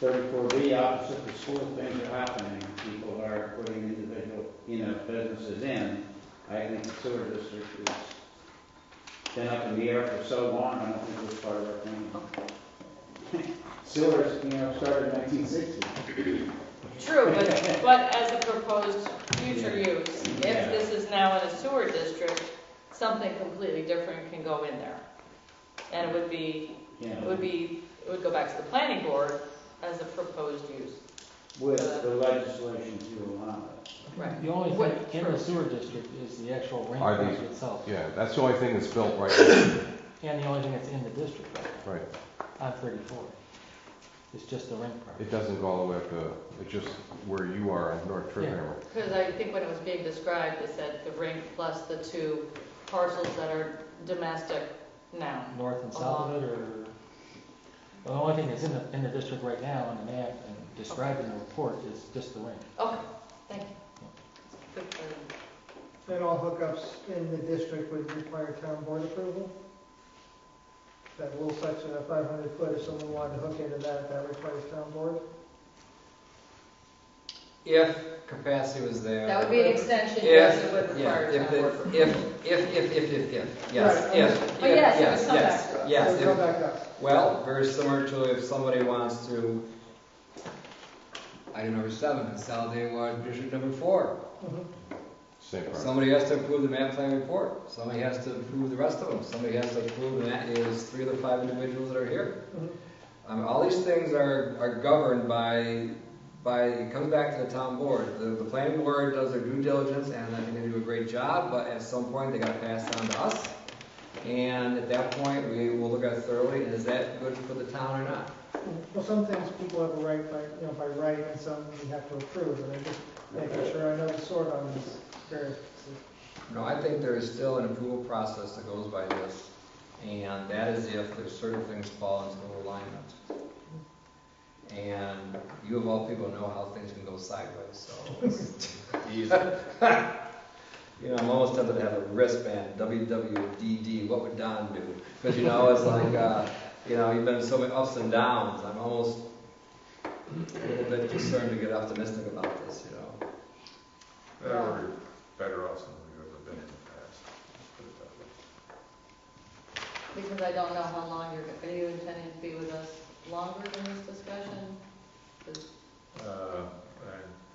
34B, opposite the school, things are happening. People are putting individual, businesses in. I think the sewer district has been up in the air for so long, I don't think it was part of our plan. Sewers, started in 1960. True, but as a proposed future use, if this is now in a sewer district, something completely different can go in there. And it would be, Yeah. it would go back to the planning board as a proposed use. With the legislation to allow it. Right. The only What- thing in the sewer district is the actual ring Are project these- itself. Yeah, that's the only thing that's built right now. And the only thing that's in the district right Right. now, on 34. It's just the ring project. It doesn't go all the way up to, it's just where you are on North Trip Yeah. Hammer. Because I think when it was being described, they said the ring plus the two parcels that are domestic now. North and south of it, or, well, the only thing that's in the district right now on the map and described in the report is just the ring. Okay, thank you. Good for them. And all hookups in the district would require town board approval? That little section of 500 foot, if someone wanted to hook into that, that requires town board? If capacity was there. That would be an extension, yes, it would require Yeah, town board. if, yes, Right, if. But yes, it yes, would come yes, back to us. yes, So go if- back up. Well, very similar to if somebody wants to, item number 7, consolidate water district number 4. Mhm. Same problem. Somebody has to approve the map plan report, somebody has to approve the rest of them, somebody has to approve, and that is 3 of the 5 individuals that are here. Mhm. All these things are governed by, it comes back to the town board. The planning board does their due diligence, and I think they do a great job, but at some point, they gotta pass it on to us. And at that point, we will look at it thoroughly, and is that good for the town or not? Well, some things people have a right by right, and some we have to approve, and I'm just making sure I know the sort on these various. No, I think there is still an approval process that goes by this, and that is if there's certain things fall into alignment. And you of all people know how things can go sideways, so it's easy. You know, I'm almost tempted to have a wristband, WWDD, what would Don do? Because, it's like, you've been in so many ups and downs, I'm almost a little bit concerned to get optimistic about this, We're better off than we've ever been in the past. Put it that way. Because I don't know how long are you intending to be with us longer than this discussion? 'Cause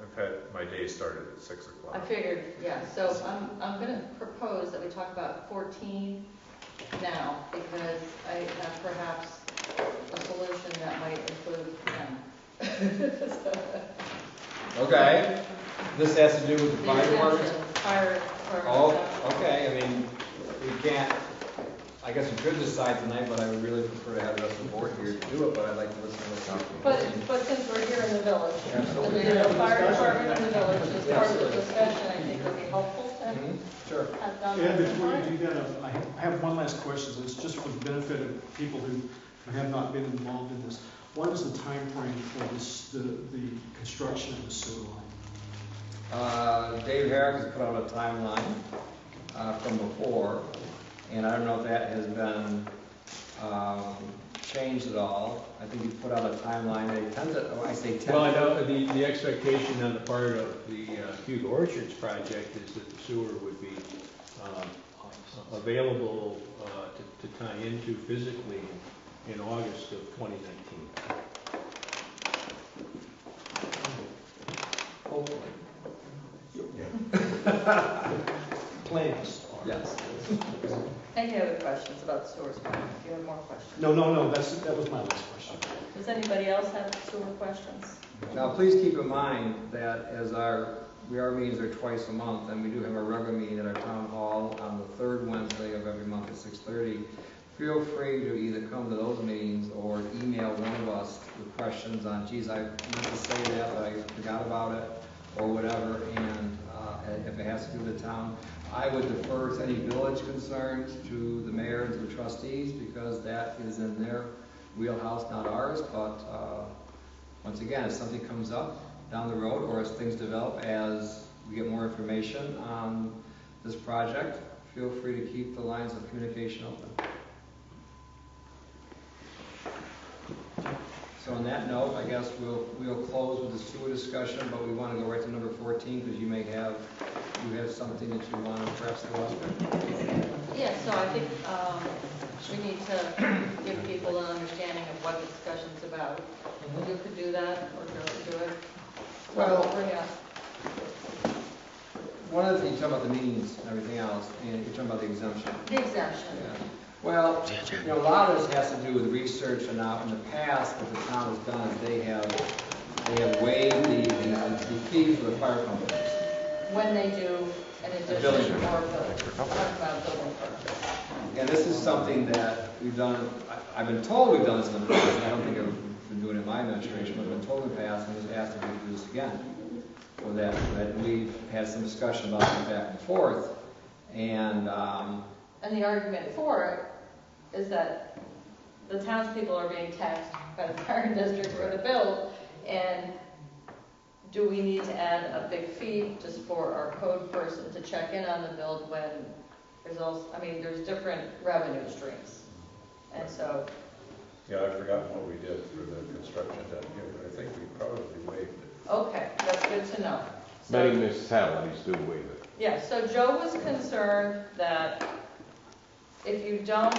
I've had, my day started at 6 o'clock. I figured, yeah, so I'm gonna propose that we talk about 14 now, because I have perhaps a solution that might include them. Okay, this has to do with the The fire department? exemption, fire department. Oh, exemption. okay, we can't, I guess we could decide tonight, but I would really prefer to have the rest of the board here to do it, but I'd like to listen to what's happening. But since we're here in the village, Absolutely. and the fire department in the village is part of the discussion, I think would be helpful to Sure. have done. And before you do that, I have one last question, and it's just for the benefit of people who have not been involved in this. What is the time frame for the construction of the sewer line? Dave Herrick has put out a timeline from before, and I don't know if that has been changed at all. I think he put out a timeline, they tend to, I say tend to. Well, I know the expectation on the part of the Hugo Orchards project is that the sewer would be available to tie into physically in August of 2019. Hopefully. Plans. Yes. Any other questions about the sewer spot? Do you have more questions? No, that was my last question. Does anybody else have sewer questions? Now, please keep in mind that as our meetings are twice a month, and we do have a regular meeting at our town hall on the third Wednesday of every month at 6:30. Feel free to either come to those meetings or email one of us with questions on, geez, I meant to say that, but I forgot about it, or whatever, and if it has to do with the town. I would defer to any village concerns to the mayor and to the trustees, because that is in their wheelhouse, not ours, but once again, if something comes up down the road, or as things develop, as we get more information on this project, feel free to keep the lines of communication open. So on that note, I guess we'll close with the sewer discussion, but we want to go right to number 14, because you have something that you want to perhaps go up with. Yeah, so I think we need to give people an understanding of what the discussion's about. You could do that, or Joe could do it. Well- Bring up. One of the things, you talk about the meetings and everything else, and you're talking about the exemption. The exemption. Yeah. Well, you know, a lot of this has to do with research, and now in the past, what the town has done is they have waived the fees for the fire companies. When they do an building addition permit. or building, we're talking about building permit. And this is something that we've done, I've been told we've done this in the past, and I don't think I've been doing it in my administration, but I've been told in the past, and was asked if we could do this again. So that we've had some discussion about it back and forth, and, And the argument for it is that the townspeople are being taxed by the fire district for the build, and do we need to add a big fee just for our code person to check in on the build when there's also, I mean, there's different revenue streams. And so, Yeah, I've forgotten what we did for the construction down here, but I think we probably waived it. okay, that's good to know. So- Many municipalities do waive it. Yeah, so Joe was concerned that if you don't,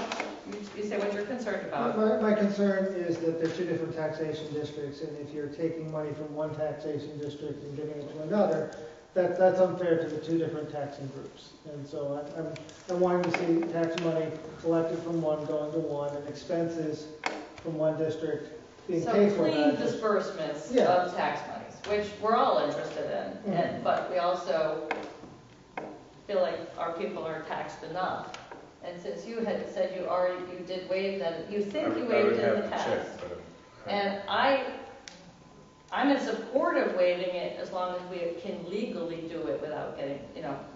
you say what you're concerned about. My concern is that there are two different taxation districts, and if you're taking money from one taxation district and giving it to another, that's unfair to the two different taxing groups. And so I'm wanting to see tax money collected from one going to one, and expenses from one district being So paid for. clean disbursements Yeah. of tax monies, which we're all interested in, and, but we also feel like our people are taxed enough. And since you had said you did waive that, you think you waived it in the past. And I'm in support of waiving it as long as we can legally do it without getting,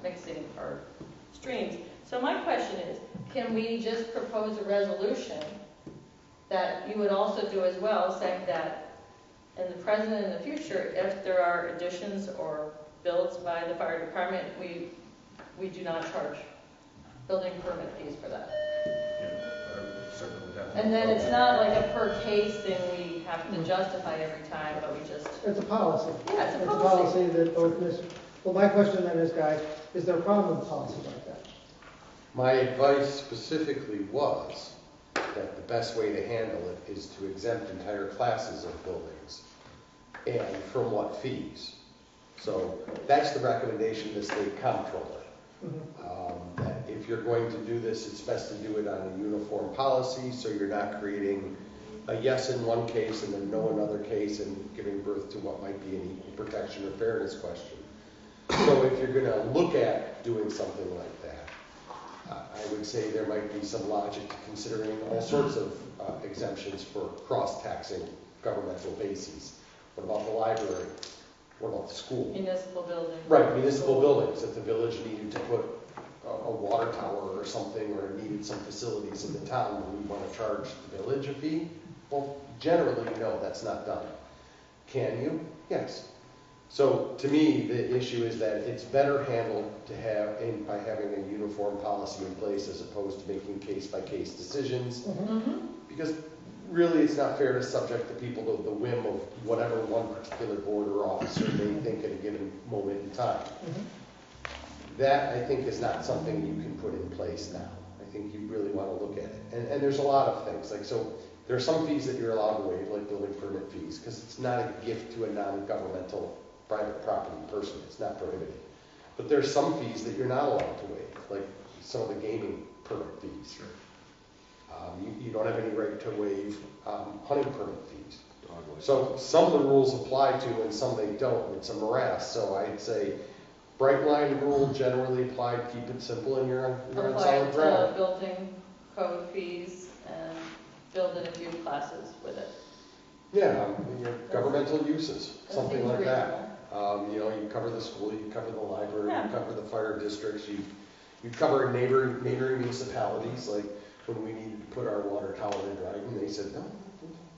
mixing our streams. So my question is, can we just propose a resolution that you would also do as well, saying that in the present and in the future, if there are additions or builds by the fire department, we do not charge building permit fees for that. And then it's not like a per case thing we have to justify every time, but we just, It's a policy. yeah, it's a It's a policy. policy that both well, my question then is, Guy, is there a problem with a policy like that? My advice specifically was that the best way to handle it is to exempt entire classes of buildings, and from what fees. So that's the recommendation of the state comptroller. That if you're going to do this, it's best to do it on a uniform policy, so you're not creating a yes in one case and then no in another case, and giving birth to what might be an equal protection or fairness question. So if you're going to look at doing something like that, I would say there might be some logic to considering all sorts of exemptions for cross-taxing governmental bases. What about the library? What about the school? Municipal building. Right, municipal buildings. If the village needed to put a water tower or something, or it needed some facilities in the town, do we want to charge the village a fee? Well, generally, no, that's not done. Can you? Yes. So to me, the issue is that it's better handled by having a uniform policy in place as opposed to making case-by-case decisions. Because really, it's not fair to subject the people to the whim of whatever one particular board or officer may think at a given moment in time. That, I think, is not something you can put in place now. I think you really want to look at it. And there's a lot of things. Like, so there are some fees that you're allowed to waive, like building permit fees, because it's not a gift to a non-governmental private property person. It's not prohibited. But there's some fees that you're not allowed to waive, like some of the gaming permit fees. Sure. You don't have any right to waive hunting permit fees. So some of the rules apply to and some they don't, and it's a morass. So I'd say bright line rule generally applied, keep it simple, and you're on Apply solid it ground. to building code fees and build in a few classes with it. Yeah, your governmental uses, That something seems like that. reasonable. You cover the school, you cover the library, Yeah. you cover the fire districts, you cover neighboring municipalities, like when we needed to put our water tower in Dryden, they said, no,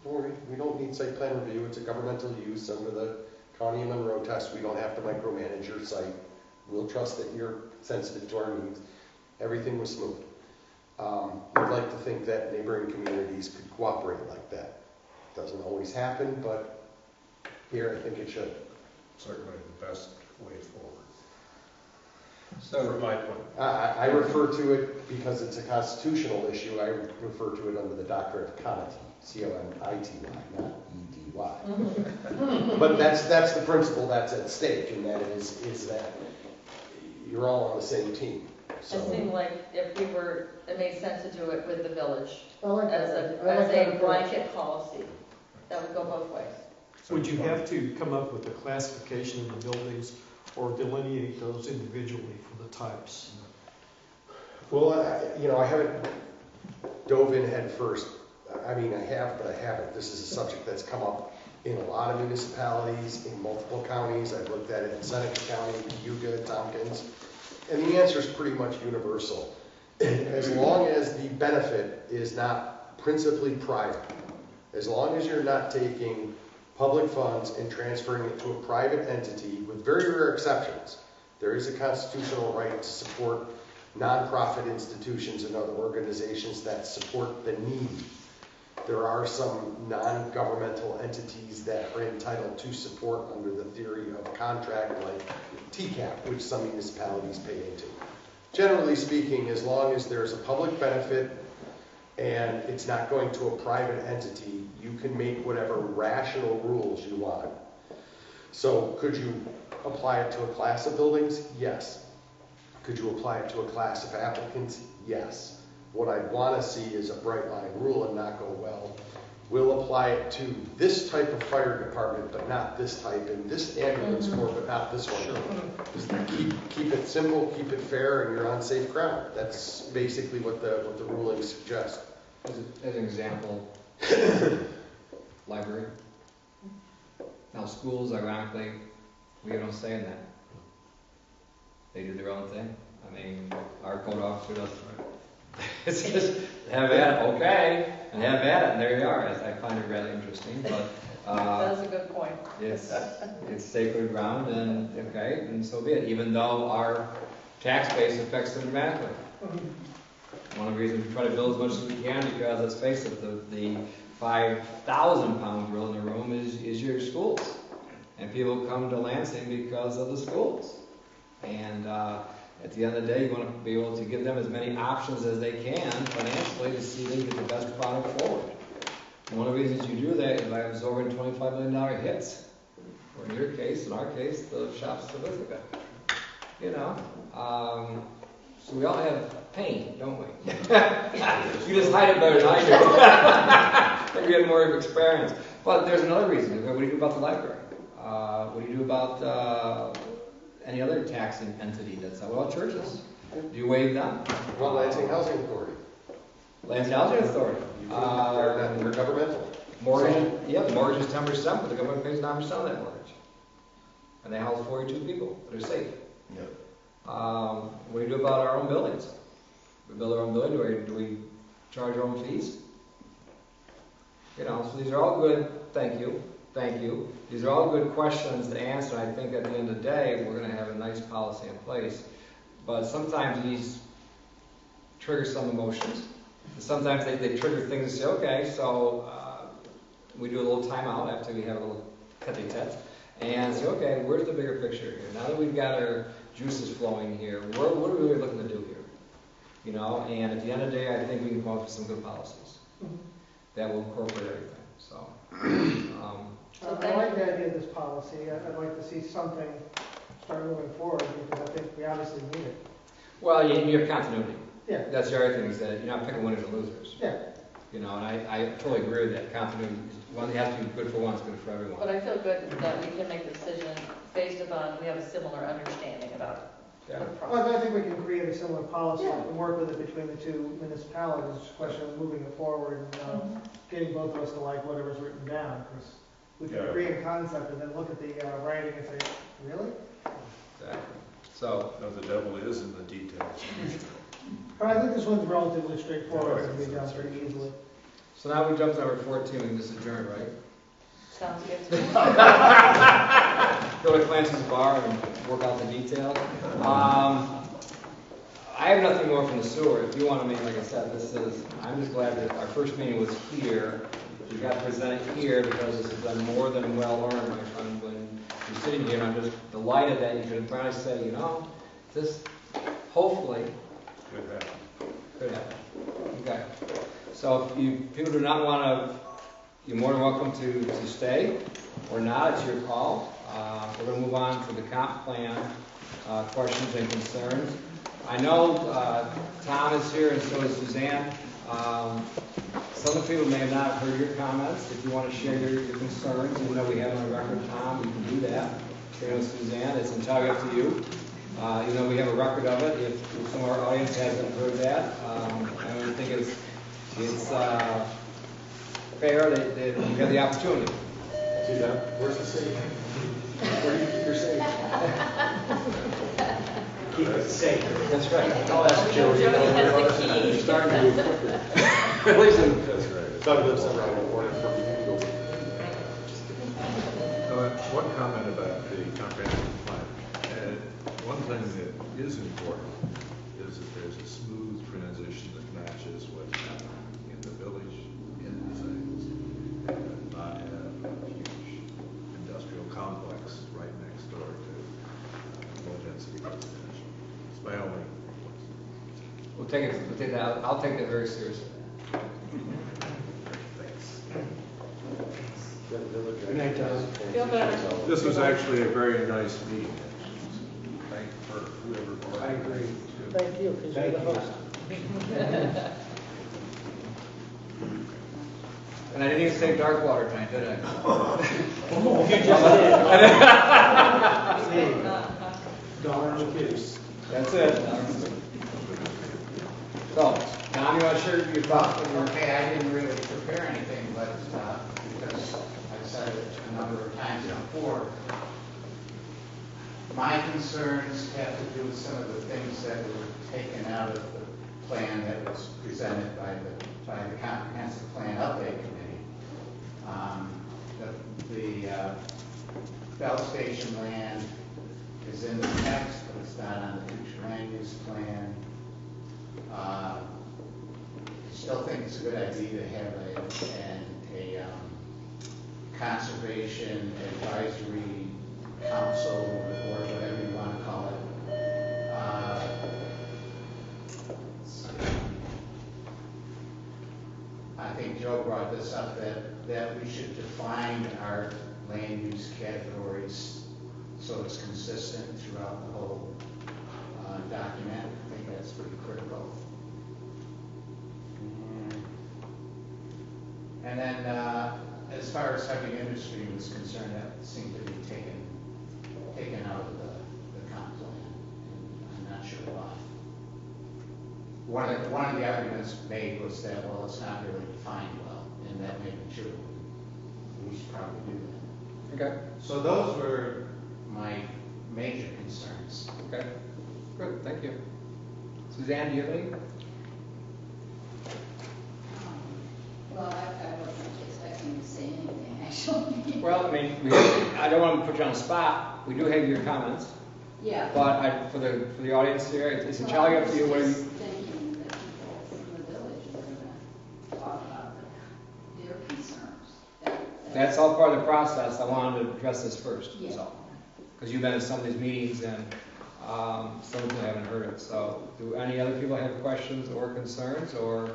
don't worry, we don't need site plan review, it's a governmental use under the County of Monroe test, we don't have to micromanage your site, we'll trust that you're sensitive to our needs. Everything was smooth. We'd like to think that neighboring communities could cooperate like that. Doesn't always happen, but here I think it should. Certainly the best way forward. So, From my point. I refer to it, because it's a constitutional issue, I refer to it under the doctrine of comity, C-O-M-I-T-Y, not E-D-Y. But that's the principle that's at stake, and that is that you're all on the same team. It seemed like if it made sense to do it with the village I like as that. a, I like that as a approach. blanket policy. That would go both ways. Would you have to come up with a classification of the buildings or delineate those individually for the types? Well, I haven't dove in head first. I mean, I have, but I haven't. This is a subject that's come up in a lot of municipalities, in multiple counties. I've looked at it in Seneca County, Cayuga, Tompkins, and the answer is pretty much universal. As long as the benefit is not principally private, as long as you're not taking public funds and transferring it to a private entity, with very rare exceptions, there is a constitutional right to support nonprofit institutions and other organizations that support the needy. There are some non-governmental entities that are entitled to support under the theory of contract, like TCAP, which some municipalities pay into. Generally speaking, as long as there's a public benefit and it's not going to a private entity, you can make whatever rational rules you want. So could you apply it to a class of buildings? Yes. Could you apply it to a class of applicants? Yes. What I'd want to see is a bright line rule and not go, well, we'll apply it to this type of fire department, but not this type, and this ambulance corps, but not this one. Just keep it simple, keep it fair, and you're on safe ground. That's basically what the rulings suggest. As an example, library. Now schools, ironically, we don't say in that. They do their own thing. I mean, our code officer does. It's just have at it, okay, and have at it, and there you are. I find it rather interesting, but That's a good point. it's sacred ground, and okay, and so be it. Even though our tax base affects them dramatically. One of the reasons we try to build as much as we can, because let's face it, the 5,000-pound gorilla in the room is your schools, and people come to Lansing because of the schools. And at the end of the day, you want to be able to give them as many options as they can financially to see they get the best product forward. And one of the reasons you do that is by absorbing $25 million hits. Or in your case, in our case, the shops to Ithaca. You know, so we all have pain, don't we? You just hide it better than I do. Maybe you have more experience. But there's another reason. What do you do about the library? What do you do about any other taxing entity that's what about churches? Do you waive them? Well, Lansing Housing Authority. Lansing Housing Authority. They're governmental. Mortgage, yeah, the mortgage is 10%, but the government pays 9% of that mortgage. And they house 42 people that are safe. Yep. What do you do about our own buildings? We build our own building, do we charge our own fees? You know, so these are all good, thank you. These are all good questions to answer. I think at the end of the day, we're going to have a nice policy in place. But sometimes these trigger some emotions. Sometimes they trigger things and say, okay, so we do a little timeout after we have a little tete-a-tete and say, okay, where's the bigger picture here? Now that we've got our juices flowing here, what are we really looking to do here? You know, and at the end of the day, I think we can come up with some good policies that will incorporate everything. So, I like the idea of this policy. I'd like to see something start moving forward, because I think we obviously need it. well, you have continuity. Yeah. That's the other thing, is that you're not picking winners or losers. Yeah. You know, and I totally agree with that. Continuity, one has to be good for one, it's good for everyone. But I feel good that we can make a decision based upon, we have a similar understanding about Yeah. the Well, process. I think we can create a similar policy Yeah. and work with it between the two municipalities. It's just a question of moving it forward and getting both of us to like whatever's written down. Because we can Yeah. agree in concept and then look at the writing and say, really? Exactly. So, No, the devil is in the details. But I think this one's relatively straightforward and can be done pretty easily. so now we jump to number 14, we can just adjourn, right? Sounds good to me. Go to Clancy's bar and work out the details. I have nothing more from the sewer. If you want to, like I said, I'm just glad that our first meeting was here. We got to present it here because this has been more than well earned, my friend. When you're sitting here, and I'm just delighted that you can finally say, you know, this hopefully could happen. Okay. So if people do not want to, you're more than welcome to stay or not. It's your call. We're going to move on to the comp plan questions and concerns. I know Tom is here and so is Suzanne. Some of the people may have not heard your comments. If you want to share your concerns, even though we have on record, Tom, you can do that. Share with Suzanne. It's entirely up to you. Even though we have a record of it, if some of our audience hasn't heard that, I don't think it's fair that you have the opportunity. Suzanne, where's the safe? Where do you keep your safe? Keep it safe. That's right. I'll ask Joey. Joey has the key. You're starting to move quicker. At least that's right. Doug lives around the corner from you. One comment about the comprehensive plan. One thing that is important is that there's a smooth transition that matches what's happening in the village, in the things, and not have a huge industrial complex right next door to low-density residential. It's my only. We'll take that. I'll take that very seriously. Good night, Tom. Feel better. This was actually a very nice meeting. Thank you for whoever. I agree. Thank you, because you're the host. And I didn't even say dark water tonight, did I? You just did. Dollar on the case. That's it. So, Tom, you want to share your thoughts? Okay, I didn't really prepare anything, but because I've said it a number of times before, my concerns have to do with some of the things that were taken out of the plan that was presented by the Comprehensive Plan Update Committee. The Bell Station land is in the text, but it's not on the future land use plan. I still think it's a good idea to have a conservation advisory council or whatever you want to call it. I think Joe brought this up, that we should define our land use categories so it's consistent throughout the whole document. I think that's pretty critical. And then, as far as heavy industry was concerned, that seemed to be taken out of the comp plan. And I'm not sure why. One of the arguments made was that, well, it's not really defined well, and that may be true. We should probably do that. Okay. So those were my major concerns. Okay. Good. Thank you. Suzanne, do you have any? Well, I wasn't expecting to say anything, actually. Well, I mean, I don't want to put you on the spot. We do have your comments. Yeah. But for the audience here, it's entirely up to you. I was just thinking that people from the village are going to talk about their concerns. That's all part of the process. I wanted to address this first. Yeah. So, because you've been in some of these meetings and some people haven't heard it. So, do any other people have questions or concerns? Go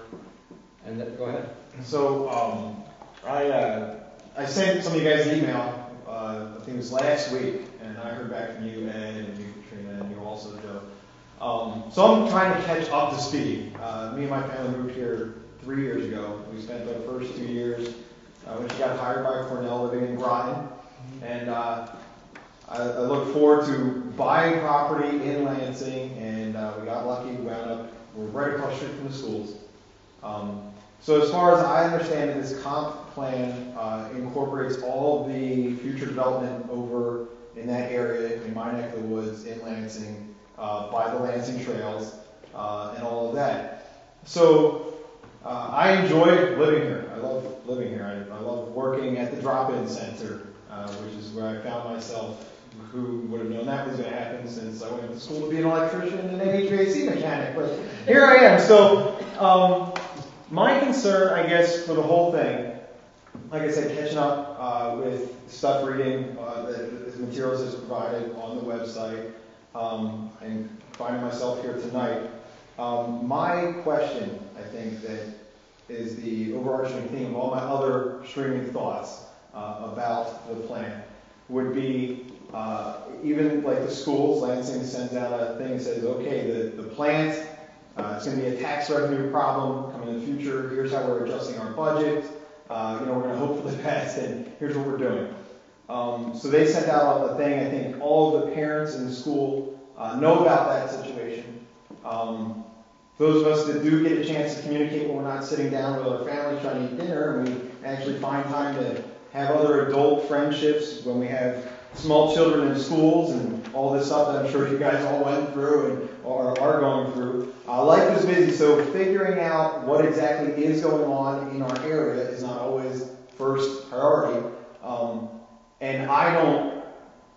ahead. So I sent some of you guys an email, I think it was last week, and I heard back from you, Ed, and you, Katrina, and you also, Joe. So I'm trying to catch up to speed. Me and my family moved here 3 years ago. We spent the first 2 years when she got hired by Cornell living in Groton, and I look forward to buying property in Lansing, and we got lucky. We're right across the street from the schools. So as far as I understand it, this comp plan incorporates all of the future development over in that area, in my neck of the woods, in Lansing, by the Lansing trails, and all of that. So I enjoy living here. I love living here. I love working at the drop-in center, which is where I found myself. Who would have known that was going to happen, since I went to school to be an electrician and an HVAC mechanic, but here I am. So my concern, I guess, for the whole thing, like I said, catching up with stuff reading, the materials that's provided on the website, and finding myself here tonight. My question, I think, that is the overarching theme of all my other streaming thoughts about the plan would be, even like the schools, Lansing sends out a thing that says, okay, the plant, it's going to be a tax revenue problem coming in the future. Here's how we're adjusting our budget. We're going to hope for the best, and here's what we're doing. So they sent out a thing. I think all of the parents in the school know about that situation. Those of us that do get a chance to communicate when we're not sitting down with our families trying to eat dinner, and we actually find time to have other adult friendships when we have small children in schools and all this stuff that I'm sure you guys all went through and are going through. Life is busy, so figuring out what exactly is going on in our area is not always first priority. And I don't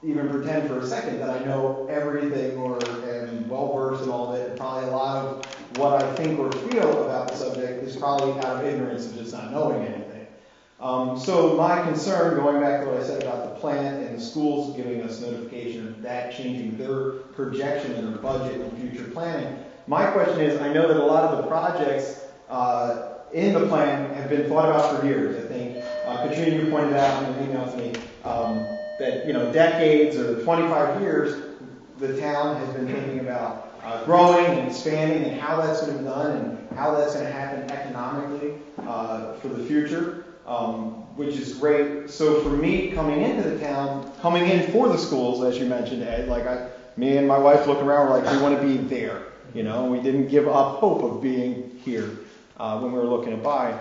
even pretend for a second that I know everything or am well versed in all of it. And probably a lot of what I think or feel about the subject is probably out of ignorance of just not knowing anything. So my concern, going back to what I said about the plant and the schools giving us notification of that changing their projection and their budget and future planning, my question is, I know that a lot of the projects in the plan have been thought about for years. I think Katrina, you pointed out in an email to me that decades or 25 years, the town has been thinking about growing and expanding and how that's going to be done and how that's going to happen economically for the future. Which is great. So for me, coming into the town, coming in for the schools, as you mentioned, Ed, me and my wife look around, we're like, we want to be there, and we didn't give up hope of being here when we were looking to buy.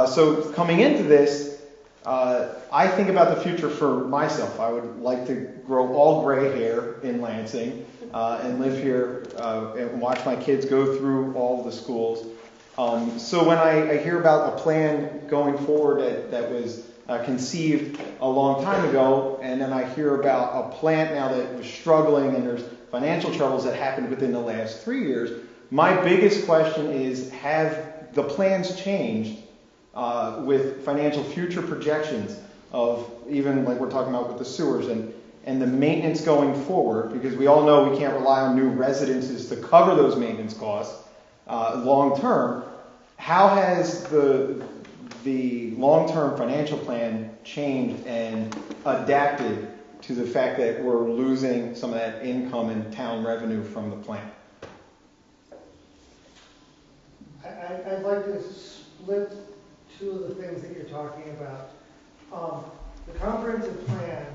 So coming into this, I think about the future for myself. I would like to grow all gray hair in Lansing and live here and watch my kids go through all of the schools. So when I hear about a plan going forward that was conceived a long time ago, and then I hear about a plant now that was struggling and there's financial troubles that happened within the last 3 years, my biggest question is, have the plans changed with financial future projections of even like we're talking about with the sewers and the maintenance going forward, because we all know we can't rely on new residences to cover those maintenance costs long term. How has the long-term financial plan changed and adapted to the fact that we're losing some of that income and town revenue from the plant? I'd like to split two of the things that you're talking about. The comprehensive plan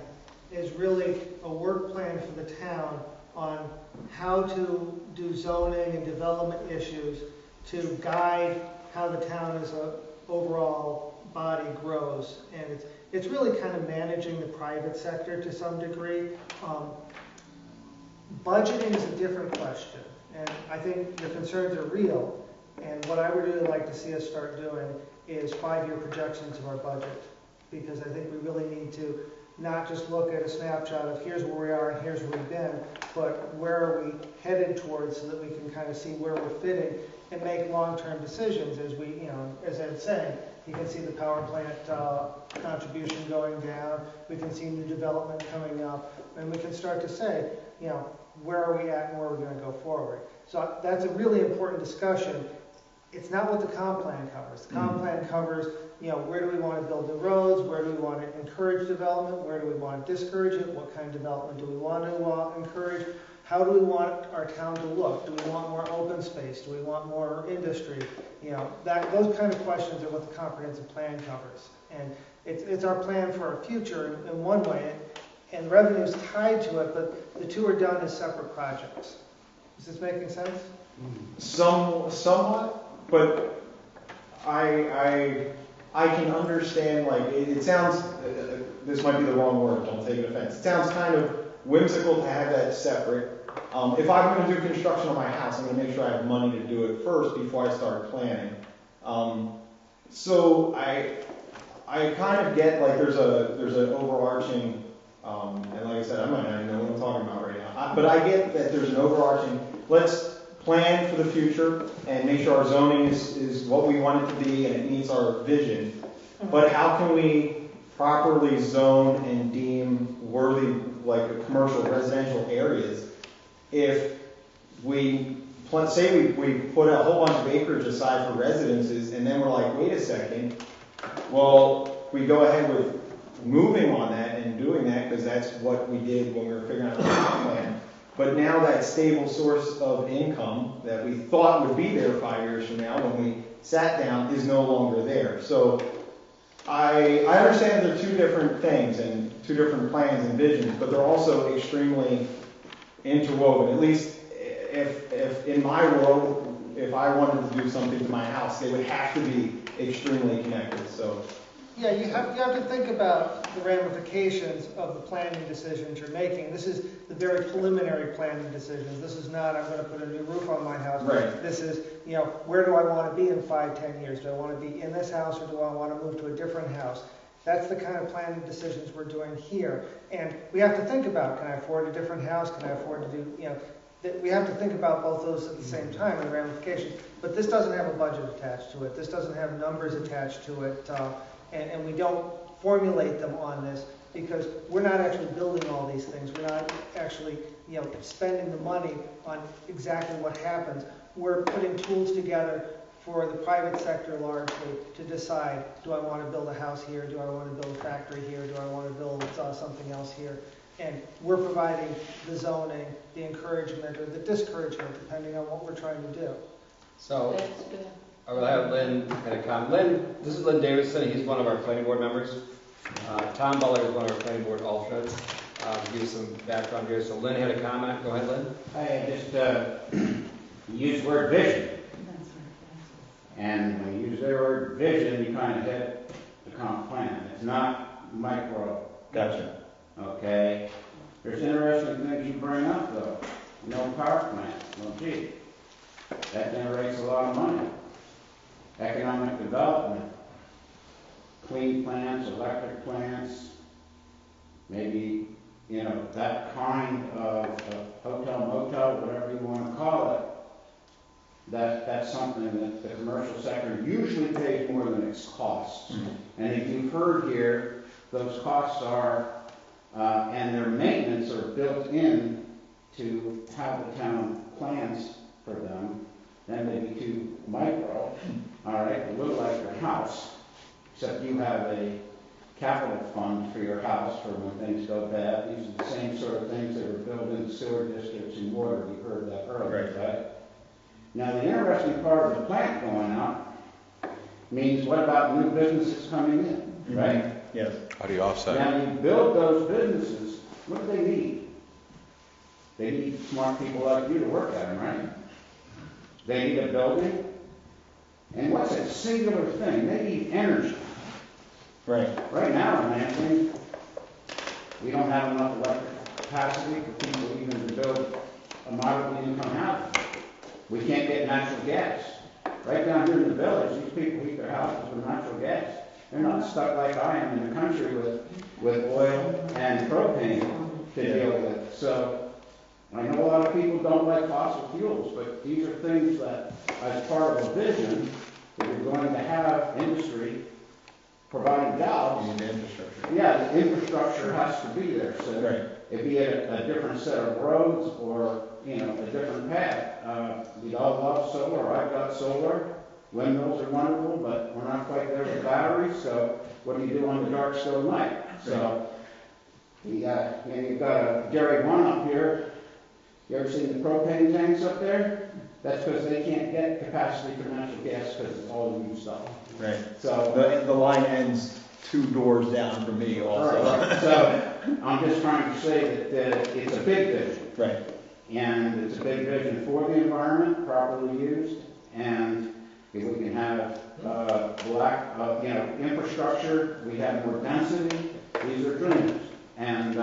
is really a work plan for the town on how to do zoning and development issues to guide how the town as an overall body grows. And it's really kind of managing the private sector to some degree. Budgeting is a different question, and I think the concerns are real. And what I would really like to see us start doing is 5-year projections of our budget, because I think we really need to not just look at a snapshot of here's where we are and here's where we've been, but where are we headed towards so that we can kind of see where we're fitting and make long-term decisions. As we, as Ed's saying, you can see the power plant contribution going down, we can see new development coming up, and we can start to say, where are we at and where are we going to go forward. So that's a really important discussion. It's not what the comp plan covers. The comp plan covers, where do we want to build the roads, where do we want to encourage development, where do we want to discourage it, what kind of development do we want to encourage, how do we want our town to look, do we want more open space, do we want more industry, those kind of questions are what the comprehensive plan covers. And it's our plan for our future in one way, and revenue is tied to it, but the two are done as separate projects. Is this making sense? Somewhat, but I can understand, it sounds, this might be the wrong word, don't take offense. It sounds kind of whimsical to have that separate. If I'm going to do construction on my house, I'm going to make sure I have money to do it first before I start planning. So I kind of get there's an overarching, and like I said, I might not even know what I'm talking about right now. But I get that there's an overarching, let's plan for the future and make sure our zoning is what we want it to be and it meets our vision. But how can we properly zone and deem worthy, commercial residential areas, if we say we put a whole bunch of acreage aside for residences, and then we're like, wait a second, well, we go ahead with moving on that and doing that, because that's what we did when we were figuring out the comp plan. But now that stable source of income that we thought would be there 5 years from now when we sat down is no longer there. So I understand they're two different things and two different plans and visions, but they're also extremely interwoven. At least if in my world, if I wanted to do something to my house, they would have to be extremely connected. So Yeah, you have to think about the ramifications of the planning decisions you're making. This is the very preliminary planning decisions. This is not, I'm going to put a new roof on my house. Right. This is, where do I want to be in 5, 10 years? Do I want to be in this house or do I want to move to a different house? That's the kind of planning decisions we're doing here. And we have to think about, can I afford a different house? Can I afford to do, we have to think about both those at the same time, the ramifications. But this doesn't have a budget attached to it. This doesn't have numbers attached to it. And we don't formulate them on this because we're not actually building all these things. We're not actually, spending the money on exactly what happens. We're putting tools together for the private sector largely to decide, do I want to build a house here? Do I want to build a factory here? Do I want to build something else here? And we're providing the zoning, the encouragement, or the discouragement, depending on what we're trying to do. So, That's good. I will have Lynn kind of comment. Lynn, this is Lynn Davidson. He's one of our planning board members. Tom Butler is one of our planning board alternates. Give you some background here. So Lynn had a comment. Go ahead, Lynn. I just use the word vision. And when you use the word vision, you kind of hit the comp plan. It's not micro. Gotcha. Okay? There's interesting things you bring up, though. No power plant. Well, gee, that generates a lot of money. Economic development, clean plants, electric plants, maybe, that kind of hotel, motel, whatever you want to call it, that's something that the commercial sector usually pays more than its costs. And if you've heard here, those costs are, and their maintenance are built in to how the town plans for them. That may be too micro, all right, a little like your house, except you have a capital fund for your house for when things go bad. These are the same sort of things that are built in sewer districts and water. You heard that earlier, right? Now, the interesting part of the plant going out means what about new businesses coming in, right? Yes. How do you offset? Now, you build those businesses, what do they need? They need smart people like you to work at them, right? They need a building. And what's a singular thing? They need energy. Right. Right now in Lansing, we don't have enough electric capacity for people even to build a moderately income house. We can't get natural gas. Right down here in the village, these people heat their houses with natural gas. They're not stuck like I am in the country with oil and propane to deal with. So I know a lot of people don't like fossil fuels, but these are things that, as part of a vision, that you're going to have industry providing jobs. And the infrastructure. Yeah, the infrastructure has to be there. So Right. it be a different set of roads or, a different path. We all love solar. I've got solar. Windmills are wonderful, but we're not quite there with batteries. So what do you do on the dark, still night? So you've got a Jerry One up here. You ever seen the propane tanks up there? That's because they can't get capacity for natural gas because it's all used up. Right. So The line ends 2 doors down from me also. Right. So I'm just trying to say that it's a big vision. Right. And it's a big vision for the environment, properly used. And if we can have infrastructure, we have more density. These are dreams. And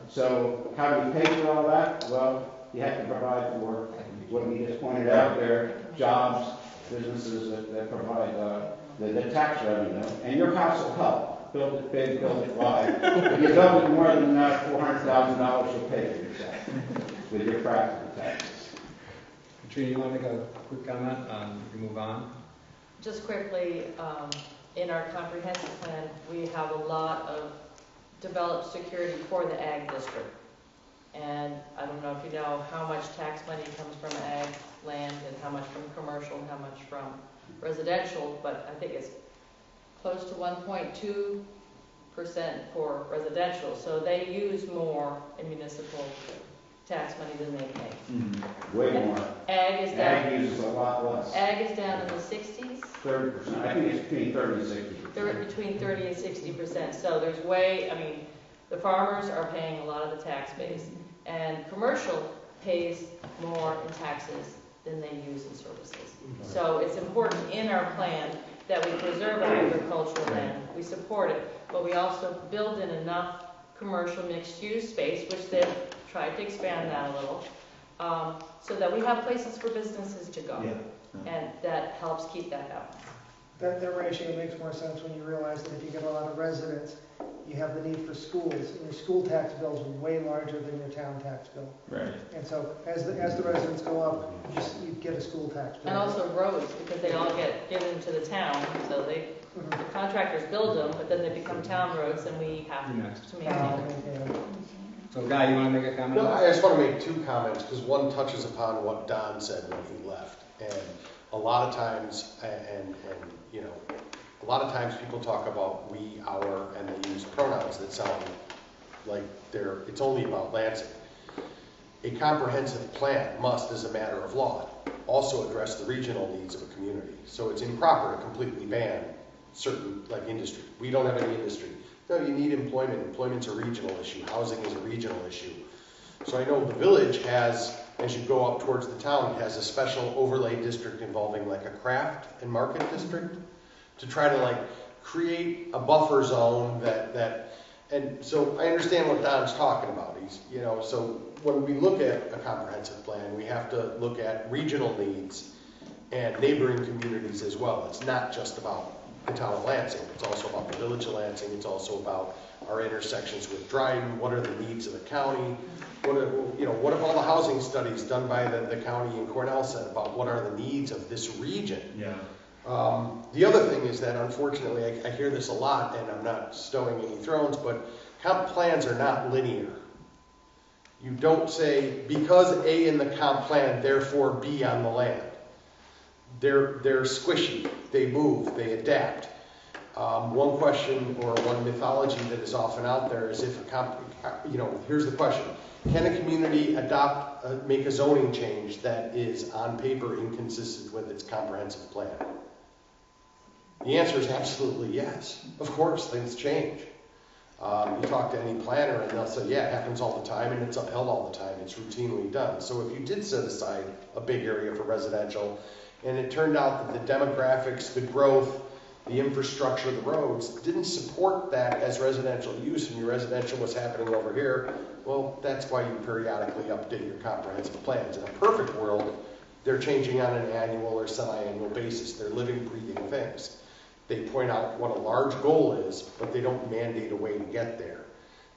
so how do we pay for all that? Well, you have to provide for what we just pointed out there, jobs, businesses that provide the tax revenue. And your house will help. Build it big, build it wide. If you build it more than $400,000, you'll pay for yourself with your practical taxes. Katrina, you want to make a quick comment? We move on. Just quickly, in our comprehensive plan, we have a lot of developed security for the ag district. And I don't know if you know how much tax money comes from ag land and how much from commercial and how much from residential, but I think it's close to 1.2% for residential, so they use more in municipal tax money than they pay. Way more. Ag is down. Ag uses a lot less. Ag is down in the 60s. 30%. I think it's between 30 and 60%. They're between 30 and 60%. So there's way, I mean, the farmers are paying a lot of the tax base, and commercial pays more in taxes than they use in services. So it's important in our plan that we preserve our agricultural land, we support it, but we also build in enough commercial mixed-use space, which they've tried to expand that a little, so that we have places for businesses to go. And that helps keep that balance. That ratio makes more sense when you realize that if you get a lot of residents, you have the need for schools, and your school tax bills are way larger than your town tax bill. Right. And so as the residents go up, you get a school tax bill. And also roads, because they all get given to the town, so the contractors build them, but then they become town roads, and we have to maintain them. So Guy, you want to make a comment? No, I just want to make two comments, because one touches upon what Don said when he left. And a lot of times, you know, a lot of times people talk about we, our, and they use pronouns that sound like it's only about Lansing. A comprehensive plan must, as a matter of law, also address the regional needs of a community. So it's improper to completely ban certain, like industry. We don't have any industry. No, you need employment. Employment's a regional issue. Housing is a regional issue. So I know the village has, as you go up towards the town, has a special overlay district involving like a craft and market district to try to like create a buffer zone and so I understand what Don's talking about. He's, you know, so when we look at a comprehensive plan, we have to look at regional needs and neighboring communities as well. It's not just about the town of Lansing. It's also about the village of Lansing. It's also about our intersections with Dryden. What are the needs of the county? What have all the housing studies done by the county in Cornell said about what are the needs of this region? Yeah. The other thing is that unfortunately, I hear this a lot, and I'm not stowing any thrones, but comp plans are not linear. You don't say, because A in the comp plan, therefore B on the land. They're squishy, they move, they adapt. One question or one mythology that is often out there is if here's the question. Can a community make a zoning change that is on paper inconsistent with its comprehensive plan? The answer is absolutely yes. Of course, things change. You talk to any planner and they'll say, yeah, it happens all the time and it's upheld all the time. It's routinely done. So if you did set aside a big area for residential and it turned out that the demographics, the growth, the infrastructure, the roads didn't support that as residential use and your residential was happening over here, well, that's why you periodically update your comprehensive plans. In a perfect world, they're changing on an annual or semi-annual basis. They're living, breathing things. They point out what a large goal is, but they don't mandate a way to get there.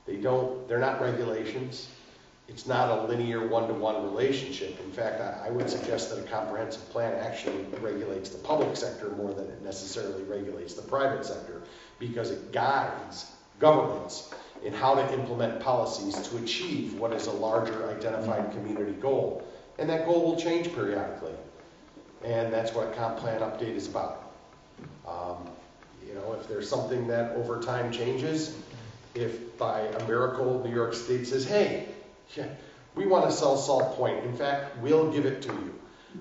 They're not regulations. It's not a linear one-to-one relationship. In fact, I would suggest that a comprehensive plan actually regulates the public sector more than it necessarily regulates the private sector, because it guides governments in how to implement policies to achieve what is a larger identified community goal. And that goal will change periodically. And that's what a comp plan update is about. If there's something that over time changes, if by a miracle New York State says, hey, we want to sell Salt Point, in fact, we'll give it to you.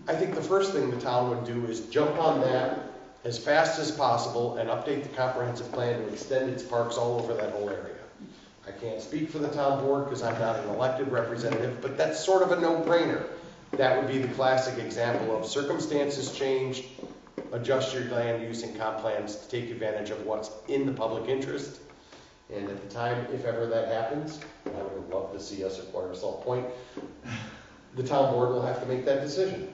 I think the first thing the town would do is jump on that as fast as possible and update the comprehensive plan to extend its parks all over that whole area. I can't speak for the town board because I'm not an elected representative, but that's sort of a no-brainer. That would be the classic example of circumstances changed, adjust your land use and comp plans to take advantage of what's in the public interest. And at the time, if ever that happens, I would love to see us acquire Salt Point, the town board will have to make that decision.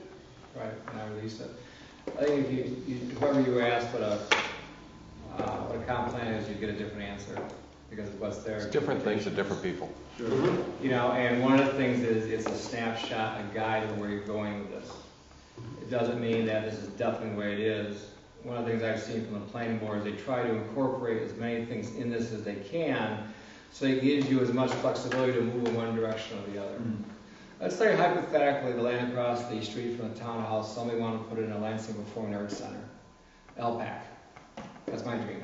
Right, and I release it. I think if whoever you ask what a comp plan is, you get a different answer, because what's there. It's different things to different people. Sure. And one of the things is it's a snapshot, a guide of where you're going with this. It doesn't mean that this is definitely the way it is. One of the things I've seen from the planning board is they try to incorporate as many things in this as they can, so it gives you as much flexibility to move in one direction or the other. Let's say hypothetically the land across the street from the townhouse, somebody wanted to put it in a Lansing Performing Arts Center, LPAC. That's my dream,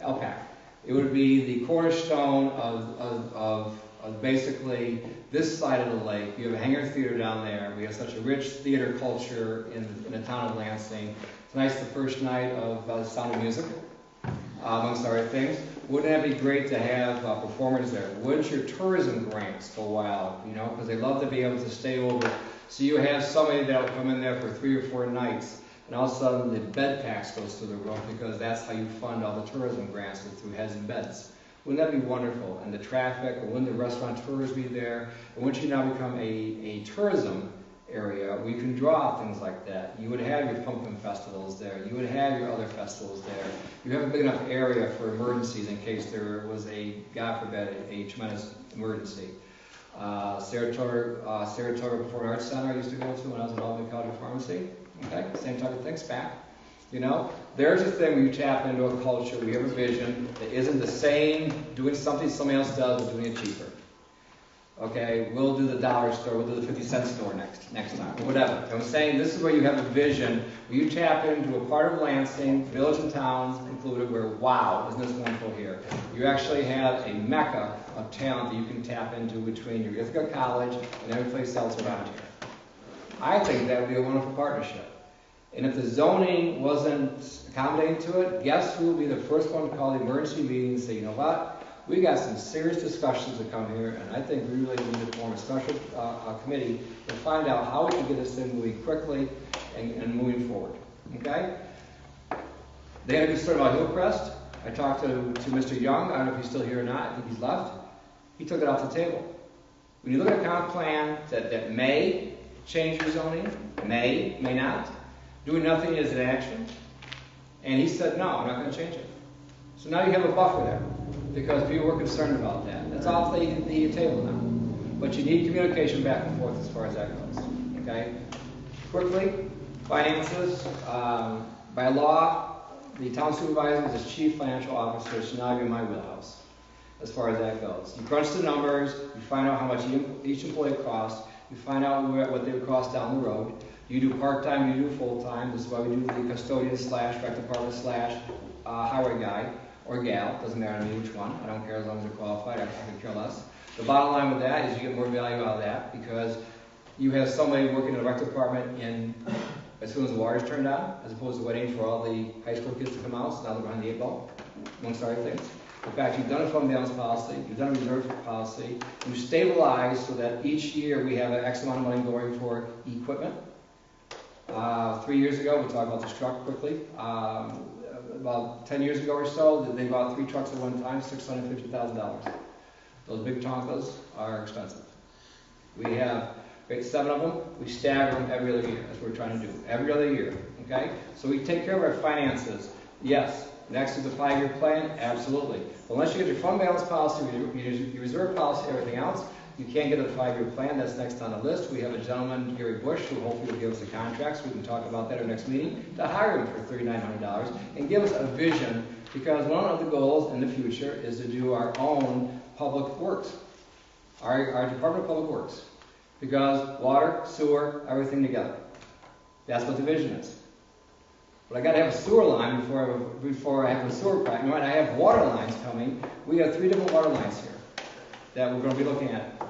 LPAC. It would be the cornerstone of basically this side of the lake. You have a hangar theater down there. We have such a rich theater culture in the town of Lansing. Tonight's the first night of Sound of Music, amongst other things. Wouldn't that be great to have performers there? Wouldn't your tourism grants go wild, you know, because they love to be able to stay over. So you have somebody that'll come in there for 3 or 4 nights, and all of a sudden the bed tax goes through the roof because that's how you fund all the tourism grants, is through heads and beds. Wouldn't that be wonderful? And the traffic, and wouldn't the restaurateurs be there? And wouldn't you now become a tourism area where you can draw things like that? You would have your pumpkin festivals there. You would have your other festivals there. You have a big enough area for emergencies in case there was God forbid, a tremendous emergency. Saratoga Performing Arts Center I used to go to when I was in Albany College of Pharmacy. Okay, same type of thing, SPAC. You know, there's a thing where you tap into a culture, where you have a vision that isn't the same, doing something somebody else does, but doing it cheaper. Okay, we'll do the dollar store, we'll do the 50-cent store next time, or whatever. I'm saying this is where you have a vision, where you tap into a part of Lansing, village and towns included, where, wow, isn't this wonderful here? You actually have a mecca of talent that you can tap into between your Ithaca College and every place else around here. I think that would be a wonderful partnership. And if the zoning wasn't accommodating to it, guess who would be the first one to call the emergency meeting and say, you know what? We got some serious discussions to come here, and I think we really need to form a special committee to find out how we can get this thing moving quickly and moving forward. Okay? They had a concern about Hillcrest. I talked to Mr. Young. I don't know if he's still here or not. I think he's left. He took it off the table. When you look at a comp plan that may change your zoning, may not, doing nothing is an action. And he said, no, I'm not going to change it. So now you have a buffer there, because people were concerned about that. That's off the table now. But you need communication back and forth as far as that goes. Okay? Quickly, finances. By law, the town supervisor is the chief financial officer. It should now be in my wheelhouse as far as that goes. You crunch the numbers, you find out how much each employee costs, you find out what they would cost down the road. You do part-time, you do full-time. This is why we do the custodian / rec department / highway guy or gal. Doesn't matter to me which one. I don't care as long as they're qualified. I could care less. The bottom line with that is you get more value out of that because you have somebody working in the rec department as soon as the water's turned on, as opposed to waiting for all the high school kids to come out, so now they're behind the 8 ball, amongst other things. In fact, you've done a fund balance policy, you've done a reserve policy, you stabilize so that each year we have an X amount of money going for equipment. 3 years ago, we'll talk about this truck quickly. About 10 years ago or so, they bought 3 trucks at one time, $650,000. Those big Tonkas are expensive. We have 7 of them. We stagger them every other year. That's what we're trying to do. Every other year. Okay? So we take care of our finances. Yes. Next is the 5-year plan. Absolutely. But unless you get your fund balance policy, your reserve policy, everything else, you can't get a 5-year plan. That's next on the list. We have a gentleman, Gary Bush, who hopefully will give us the contracts. We can talk about that at our next meeting, to hire him for $3,900 and give us a vision, because one of the goals in the future is to do our own public works, our Department of Public Works, because water, sewer, everything together. That's what the vision is. But I got to have a sewer line before I have a sewer pipe. You know, I have water lines coming. We have 3 different water lines here that we're going to be looking at.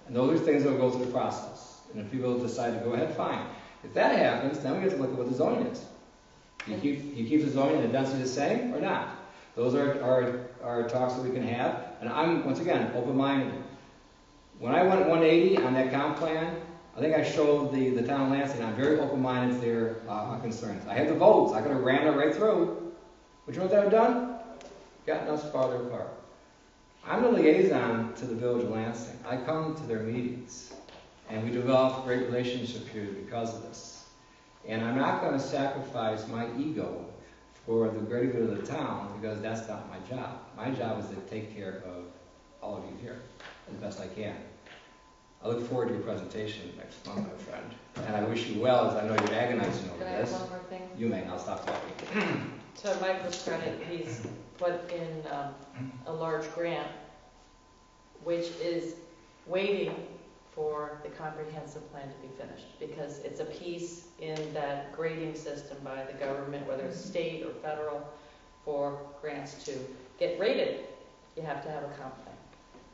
And those are things that will go through the process. And if people decide to go ahead, fine. If that happens, then we have to look at what the zoning is. You keep the zoning and the density the same or not? Those are talks that we can have. And I'm, once again, open-minded. When I went 180 on that comp plan, I think I showed the town of Lansing I'm very open-minded to their concerns. I had the votes. I could have ran it right through. But you know what that would have done? Gotten us farther apart. I'm the liaison to the village of Lansing. I come to their meetings, and we develop a great relationship here because of this. And I'm not going to sacrifice my ego for the greater good of the town, because that's not my job. My job is to take care of all of you here as best I can. I look forward to your presentation next month, my friend. And I wish you well, as I know you're agonizing over Can I this. have one more thing? You may. I'll stop talking. To Michael's credit, he's put in a large grant, which is waiting for the comprehensive plan to be finished, because it's a piece in that grading system by the government, whether it's state or federal, for grants to get rated, you have to have a comp plan.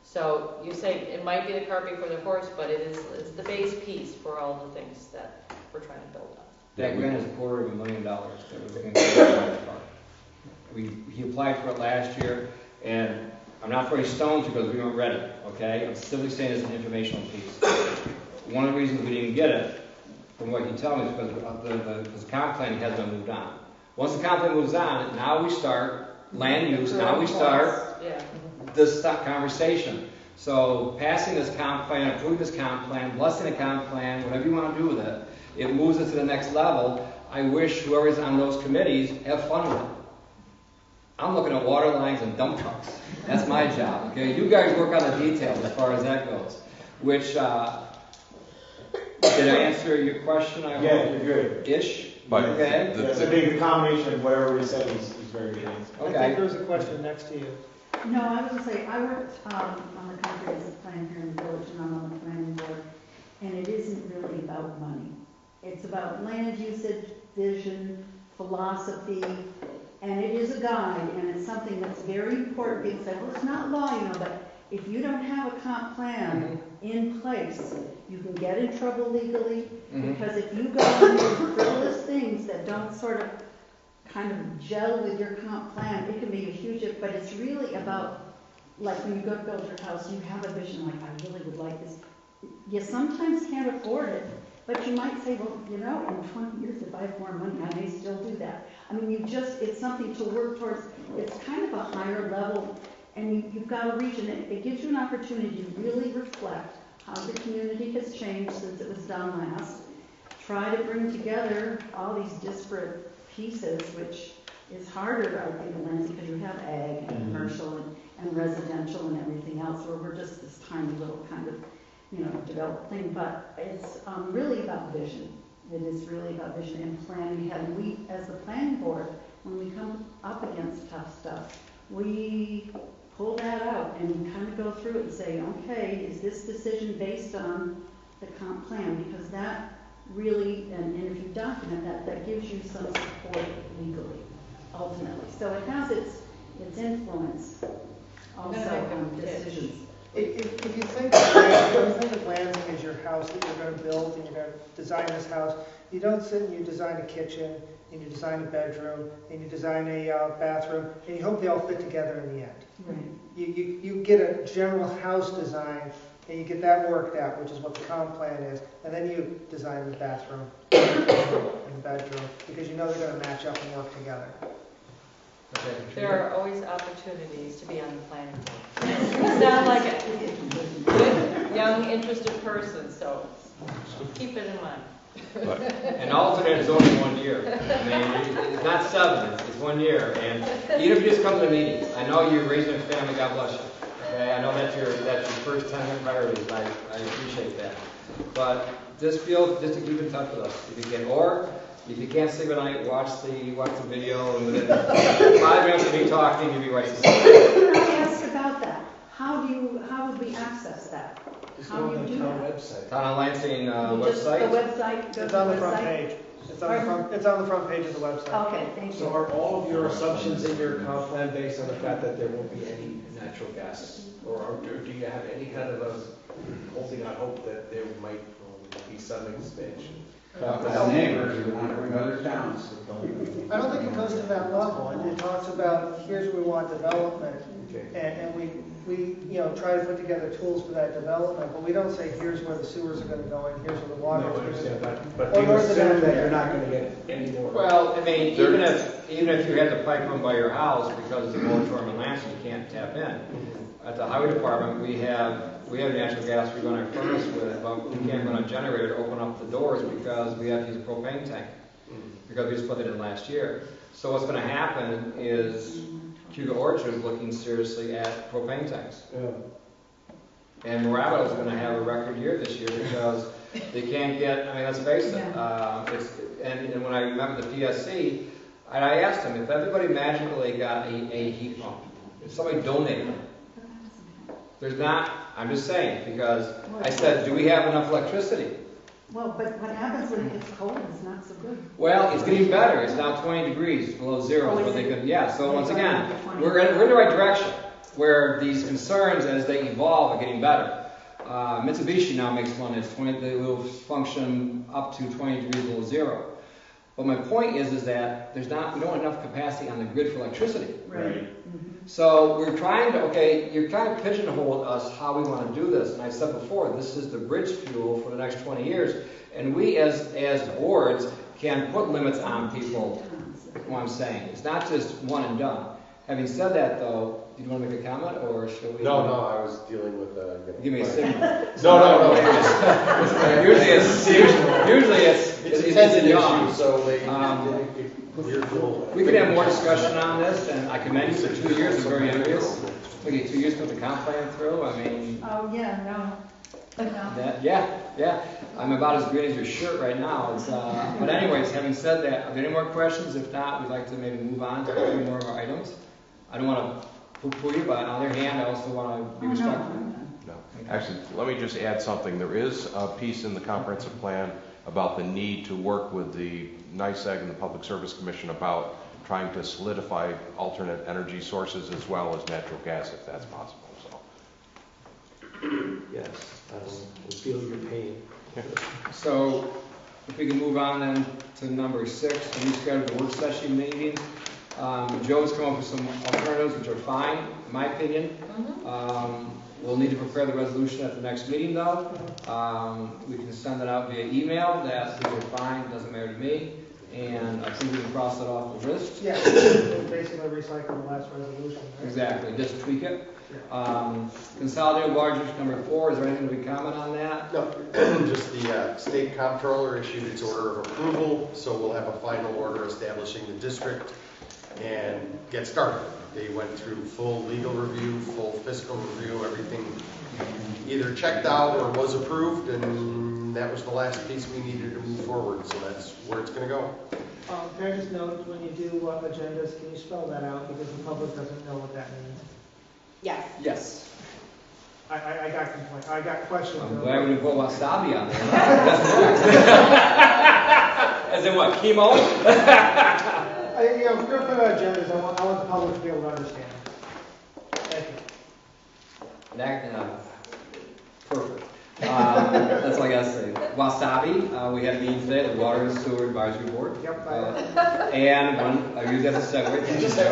So you say it might be the cart before the horse, but it's the base piece for all the things that we're trying to build on. That grant is $250,000 that we're looking at. He applied for it last year, and I'm not throwing stones because we weren't ready, okay? I'm simply saying it's an informational piece. One of the reasons we didn't get it, from what you tell me, is because the comp plan hasn't been moved on. Once the comp plan moves on, now we start land use, now we start this conversation. So passing this comp plan, approving this comp plan, blessing the comp plan, whatever you want to do with it, it moves us to the next level. I wish whoever's on those committees have fun with it. I'm looking at water lines and dump trucks. That's my job, okay? You guys work on the details as far as that goes. Which, did I answer your question? Yeah, you're good. Ish? But okay. It's a big combination of whatever we said is very good. I think there's a question next to you. No, I was gonna say, I worked on the comprehensive plan here in the village, and I'm on the planning board, and it isn't really about money. It's about land usage, vision, philosophy, and it is a guide, and it's something that's very important. People say, well, it's not law, you know, but if you don't have a comp plan in place, you can get in trouble legally, because if you go on these frivolous things that don't sort of kind of gel with your comp plan, it can be a huge, but it's really about, like when you go to build your house, you have a vision like, I really would like this. You sometimes can't afford it, but you might say, well, you know, in 20 years, if I have more money, I may still do that. I mean, it's something to work towards. It's kind of a higher level, and you've got to reach, and it gives you an opportunity to really reflect how the community has changed since it was done last. Try to bring together all these disparate pieces, which is harder, I think, in Lansing, because you have ag and commercial and residential and everything else, where we're just this tiny little kind of, you know, developed thing. But it's really about vision. It is really about vision and planning ahead. And we, as the planning board, when we come up against tough stuff, we pull that out and kind of go through it and say, okay, is this decision based on the comp plan? Because that really, and if you document that, that gives you some support legally, ultimately. So it has its influence also on decisions. If you think of Lansing as your house that you're going to build and you're going to design this house, you don't sit and you design a kitchen, and you design a bedroom, and you design a bathroom, and you hope they all fit together in the end. Right. You get a general house design, and you get that worked out, which is what the comp plan is, and then you design the bathroom and the bedroom, because you know they're going to match up and work together. There are always opportunities to be on the planning board. You sound like a good, young, interested person, so keep it in mind. And alternate is only 1 year. I mean, it's not 7, it's 1 year. And even if you just come to the meetings, I know you're raising a family, God bless you. Okay, I know that's your first 10 priorities. I appreciate that. But just to keep in touch with us if you can. Or if you can't sleep at night, watch the video, and within 5 minutes of me talking, you'll be right to sleep. Can I ask about that? How would we access that? How do you do that? Website. Town of Lansing Just website. the website? It's on the front page. It's on the front page of the website. Okay, thank you. So are all of your assumptions in your comp plan based on the fact that there won't be any natural gas? Or do you have any kind of a holding out hope that there might be some expansion? As neighbors, we want to bring other towns. I don't think it goes to that level. It talks about, here's where we want development, and we try to put together tools for that development, but we don't say, here's where the sewers are going to go, and here's where the water is going to go. But do you assume that you're not going to get any more? Well, I mean, even if you had the pipe run by your house because of the moratorium in Lansing, you can't tap in. At the highway department, we have natural gas we run our furnace with, but we can't run a generator to open up the doors because we have to use a propane tank, because we just put it in last year. So what's going to happen is Cuba Orchard is looking seriously at propane tanks. Yeah. And Morado is going to have a record year this year because they can't get, I mean, let's face it, and when I remember the PSC, I asked them if everybody magically got a heat pump, if somebody donated them. There's not, I'm just saying, because I said, do we have enough electricity? Well, but what happens when it gets cold is not so good. Well, it's getting better. It's now 20 degrees below zero. Oh, is what is they it? could, yeah, so once again, 20. we're in the right direction, where these concerns, as they evolve, are getting better. Mitsubishi now makes one that's 20, they will function up to 20 degrees below zero. But my point is that we don't have enough capacity on the grid for electricity. Right. So we're trying to, okay, you're kind of pigeonholed us how we want to do this. And I said before, this is the bridge fuel for the next 20 years. And we as boards can put limits on people, what I'm saying. It's not just one and done. Having said that, though, do you want to make a comment, or should we? No, I was dealing with Give me a signal. No. Usually it's a tension young. issue, so we could have more discussion on this, and I commend you for 2 years. I'm very envious. We get 2 years to put the comp plan through. I mean. Oh, yeah, no. Yeah. I'm about as green as your shirt right now. But anyways, having said that, are there any more questions? If not, we'd like to maybe move on to a few more of our items. I don't want to poo-poo you, but on the other hand, I also want to be respectful. No. Actually, let me just add something. There is a piece in the comprehensive plan about the need to work with the NICEAG and the Public Service Commission about trying to solidify alternate energy sources as well as natural gas, if that's possible. Yes, I feel your pain. So, if we can move on then to number 6, we scheduled the work session meetings. Joe's come up with some alternatives, which are fine, in my opinion. We'll need to prepare the resolution at the next meeting, though. We can send it out via email. These are fine, doesn't matter to me. And I think we can cross it off the list. Yeah, we'll basically recycle the last resolution. Right? Exactly, just tweak it. Consolidated water district number 4, is there anything we comment on that? No, just the state comptroller issued its order of approval, so we'll have a final order establishing the district and get started. They went through full legal review, full fiscal review, everything either checked out or was approved, and that was the last piece we needed to move forward, so that's where it's going to go. Can I just note, when you do agendas, can you spell that out, because the public doesn't know what that means? Yes. Yes. I got questions. I'm glad we didn't put wasabi on there. As in what, chemo? For agendas, I want the public to be able to understand. Thank you. Perfect. That's all I gotta say. Wasabi, we had meetings today, the Water and Sewer Advisory Board. Yep. And one, I use that as a segue. Did you say,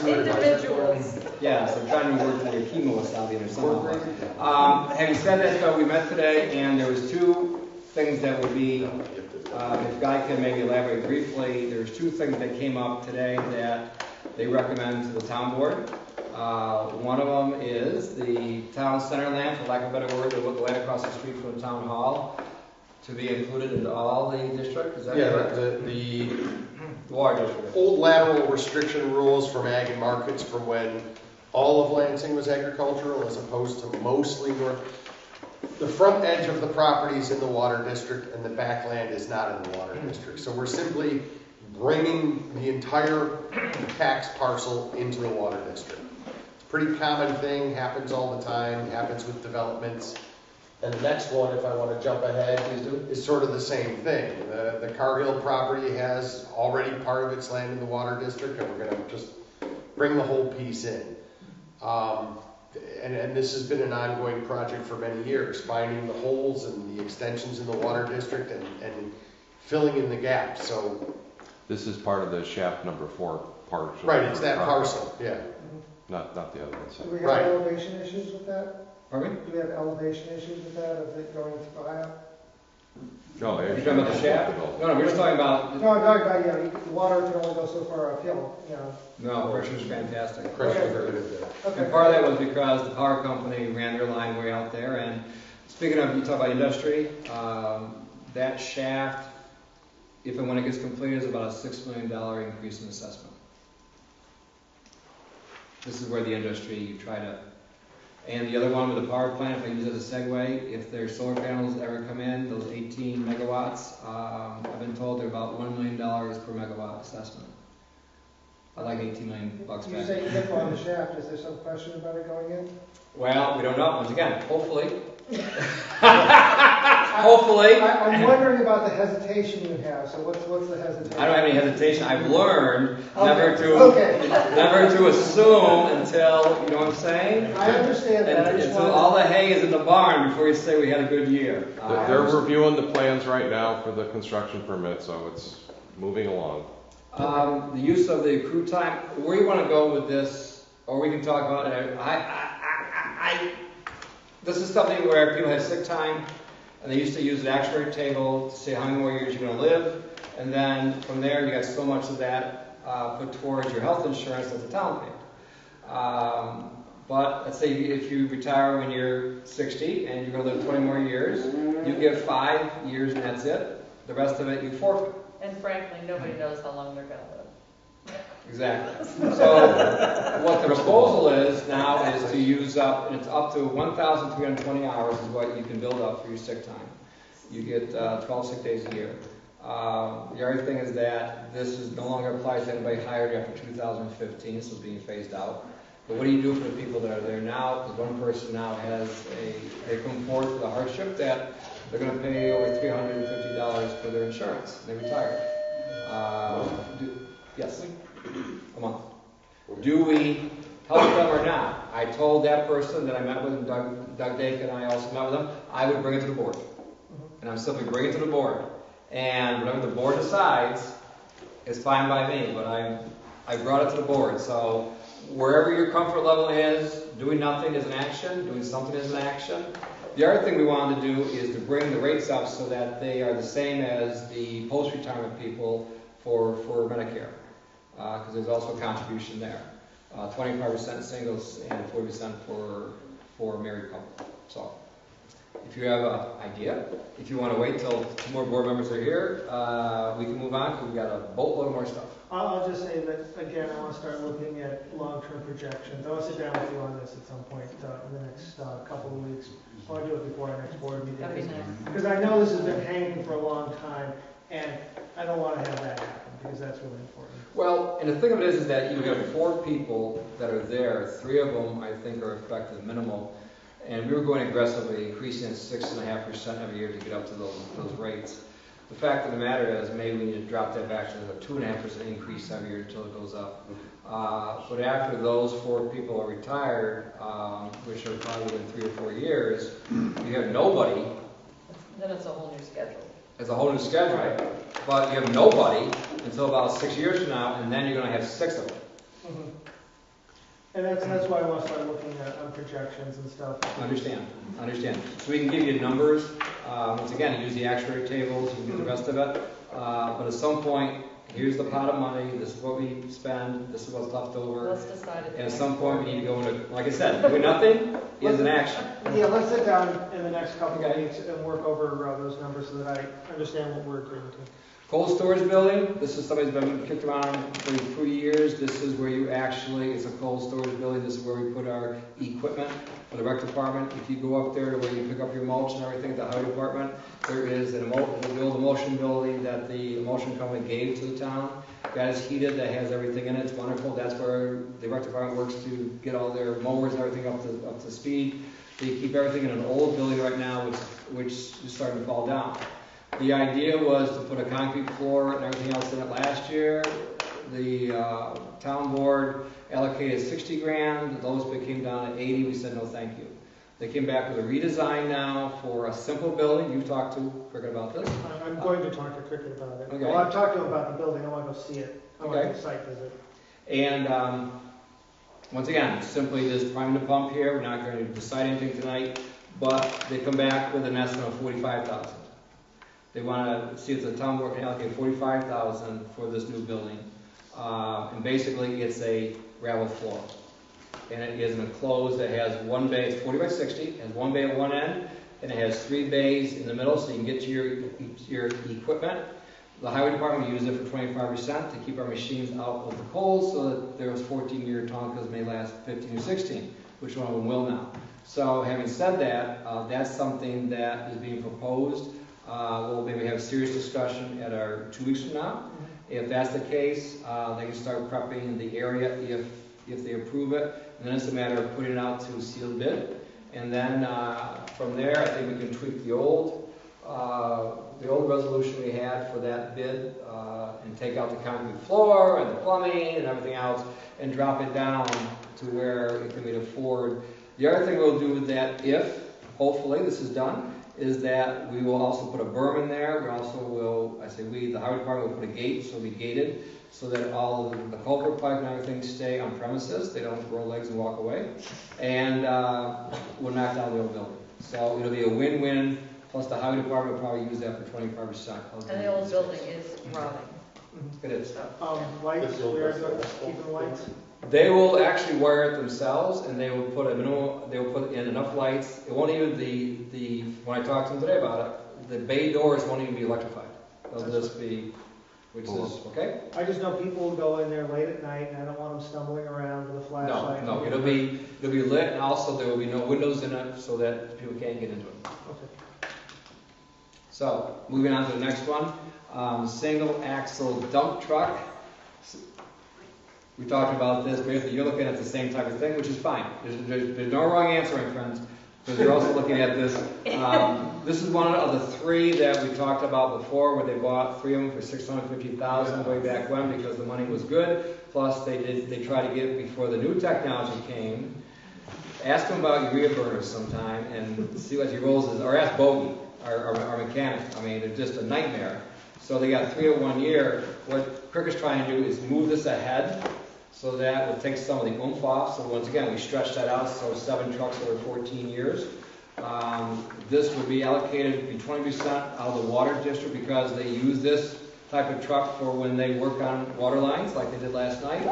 Individuals. Yes, I'm trying to work for a chemo wasabi or something. Having said that, though, we met today, and there was 2 things that would be, if Guy can maybe elaborate briefly, there's 2 things that came up today that they recommend to the town board. One of them is the town center land, for lack of a better word, the land across the street from the town hall, to be included into all the district. Is that correct? The Water district. old lateral restriction rules from ag and markets from when all of Lansing was agricultural as opposed to mostly north. The front edge of the property is in the water district and the back land is not in the water district. So we're simply bringing the entire tax parcel into the water district. It's a pretty common thing, happens all the time, happens with developments. And the next one, if I want to jump ahead, is sort of the same thing. The Cargill property has already part of its land in the water district, and we're going to just bring the whole piece in. And this has been an ongoing project for many years, finding the holes and the extensions in the water district and filling in the gaps. So This is part of the shaft number 4 part. right, it's that parcel, yeah. Not the other one. Do we have elevation issues with that? Pardon me? Do we have elevation issues with that, of it going to high? No, You're talking about the shaft? No, we're just talking about. No, I'm talking about, the water can only go so far uphill, No, pressure's fantastic. Okay. And part of that was because the power company ran their line way out there. And speaking of, you talk about industry, that shaft, if and when it gets completed, is about a $6 million increase in assessment. This is where the industry, you try to. And the other one with the power plant, if I use it as a segue, if their solar panels ever come in, those 18 megawatts, I've been told they're about $1 million per megawatt assessment. I like $18 million back. You say you hit on the shaft, is there some question about it going in? Well, we don't know. Once again, hopefully, Hopefully. I'm wondering about the hesitation you have, so what's the hesitation? I don't have any hesitation. I've learned never to assume until, you know what I'm saying? I understand that. Until all the hay is in the barn before you say we had a good year. They're reviewing the plans right now for the construction permit, so it's moving along. The use of the accrued time, where you want to go with this, or we can talk about it. This is something where people have sick time, and they used to use an actuary table to say how many more years you're going to live, and then from there you got so much of that put towards your health insurance that the town paid. But let's say if you retire when you're 60 and you're going to live 20 more years, you get 5 years and that's it. The rest of it you forfeit. And frankly, nobody knows how long they're gonna live. Exactly. So what the proposal is now is to use up, and it's up to 1,320 hours is what you can build up for your sick time. You get 12 sick days a year. The other thing is that this is no longer applies to anybody hired after 2015. This is being phased out. But what do you do for the people that are there now? Because one person now they come forward with a hardship that they're going to pay over $350 for their insurance. They retire. Yes, a month. Do we help them or not? I told that person that I met with, Doug Dake and I also met with them, I would bring it to the board. And I'm simply bringing it to the board. And whatever the board decides is fine by me, but I brought it to the board. So wherever your comfort level is, doing nothing is an action, doing something is an action. The other thing we wanted to do is to bring the rates up so that they are the same as the post-retirement people for Medicare, because there's also a contribution there. 25% singles and 40% for married couple. So if you have an idea, if you want to wait till 2 more board members are here, we can move on because we've got a boatload of more stuff. I'll just say that, again, I want to start looking at long-term projections. I want to sit down with you on this at some point in the next couple of weeks. I want to do it before our next board meeting. That'd be nice. Because I know this has been hanging for a long time, and I don't want to have that happen, because that's really important. Well, and the thing of it is that you have 4 people that are there. 3 of them, I think, are effective minimal. And we were going aggressively, increasing it 6.5% every year to get up to those rates. The fact of the matter is, maybe we need to drop that back to a 2.5% increase every year until it goes up. But after those 4 people are retired, which are probably within 3 or 4 years, you have nobody. Then it's a whole new schedule. It's a whole new schedule, but you have nobody until about 6 years from now, and then you're going to have 6 of them. Mm-hmm. And that's why I want to start looking at projections and stuff. Understand. So we can give you numbers. Once again, use the actuary tables, you can do the rest of it. But at some point, here's the pot of money, this is what we spend, this is what's left over. Let's decide it. And at some point, we need to go into, like I said, doing nothing is an action. Yeah, let's sit down in the next couple of weeks and work over those numbers so that I understand what we're agreeing to. Cold storage building, this is something that's been kicked around for 3 years. This is where you actually, it's a cold storage building. This is where we put our equipment for the rec department. If you go up there to where you pick up your mulch and everything at the highway department, there is the old emulsion building that the emulsion company gave to the town. That is heated, that has everything in it. It's wonderful. That's where the rec department works to get all their mowers and everything up to speed. They keep everything in an old building right now, which is starting to fall down. The idea was to put a concrete floor and everything else in it last year. The town board allocated 60 grand. The lowest bid came down at 80. We said no thank you. They came back with a redesign now for a simple building. You've talked to Cricket about this. I'm going to talk to Cricket about it. Okay. Well, I've talked to him about the building. I want to go see it. I want to do a site visit. And once again, simply just priming the pump here. We're not going to decide anything tonight, but they come back with an estimate of $45,000. They want to see if the town board can allocate $45,000 for this new building. And basically, it's a gravel floor. And it is enclosed that has 1 bay, it's 40 by 60, it has 1 bay at one end, and it has 3 bays in the middle so you can get to your equipment. The highway department will use it for 25% to keep our machines out of the cold so that those 14-year Tonkas may last 15 or 16, which one of them will now. So having said that, that's something that is being proposed. We'll maybe have a serious discussion at our 2 weeks from now. If that's the case, they can start prepping the area if they approve it. And then it's a matter of putting it out to sealed bid And then from there, I think we can tweak the old resolution we had for that bid and take out the concrete floor and the plumbing and everything else and drop it down to where it can be afforded. The other thing we'll do with that, if hopefully this is done, is that we will also put a berm in there. We also will, I say we, the highway department will put a gate, so it'll be gated, so that all of the culvert pipe and everything stay on premises. They don't roll legs and walk away. And we'll knock down the old building. So it'll be a win-win, plus the highway department will probably use that for 25%. And the old building is rotting. It is. Lights, we are keeping lights. They will actually wire it themselves, and they will put in enough lights. It won't even when I talked to them today about it, the bay doors won't even be electrified. They'll just be, which is okay. I just know people will go in there late at night, and I don't want them stumbling around with a flashlight. No, it'll be lit, and also there will be no windows in it, so that people can't get into it. Okay. So moving on to the next one, single axle dump truck. We talked about this, but you're looking at the same type of thing, which is fine. There's no wrong answer, my friends, because you're also looking at this. This is one of the three that we talked about before, where they bought 3 of them for $650,000 way back when, because the money was good. Plus, they tried to get it before the new technology came. Ask them about urea burners sometime and see what your rules is, or ask Bogey, our mechanic. I mean, they're just a nightmare. So they got 3 of 1 year. What Crick is trying to do is move this ahead, so that will take some of the oomph off. So once again, we stretch that out, so 7 trucks over 14 years. This would be allocated to be 20% out of the water district, because they use this type of truck for when they work on water lines, like they did last night.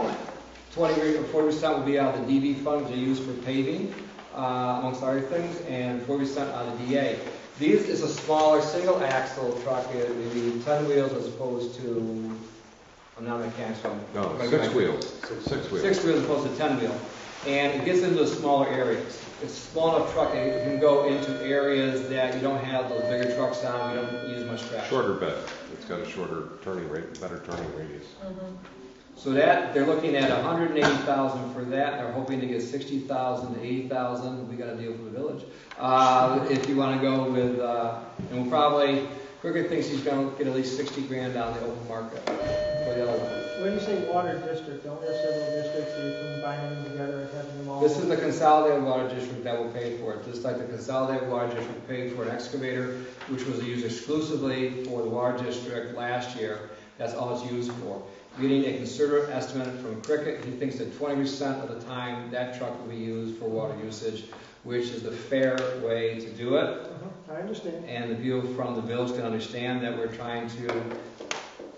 20 or 40% will be out of the DB fund they use for paving, amongst other things, and 40% out of the DA. These is a smaller single axle truck. It would be 10 wheels as opposed to, I'm not a mechanic, so No, 6 wheels. 6 wheels. 6 wheels as opposed to 10 wheel. And it gets into the smaller areas. It's a small enough truck that it can go into areas that you don't have those bigger trucks on, you don't use much traction. Shorter bed. It's got a shorter turning rate, better turning radius. So that, they're looking at $180,000 for that. They're hoping to get $60,000 to $80,000. We got a deal for the village. If you want to go with, and we'll probably, Cricket thinks he's going to get at least $60,000 down the open market for the other one. When you say water district, don't we have several districts, so you combining them together and having them all? This is the consolidated water district that will pay for it. Just like the consolidated water district paid for an excavator, which was used exclusively for the water district last year. That's all it's used for. Getting a conservative estimate from Cricket, he thinks that 20% of the time that truck will be used for water usage, which is the fair way to do it. I understand. And the people from the village can understand that we're trying to.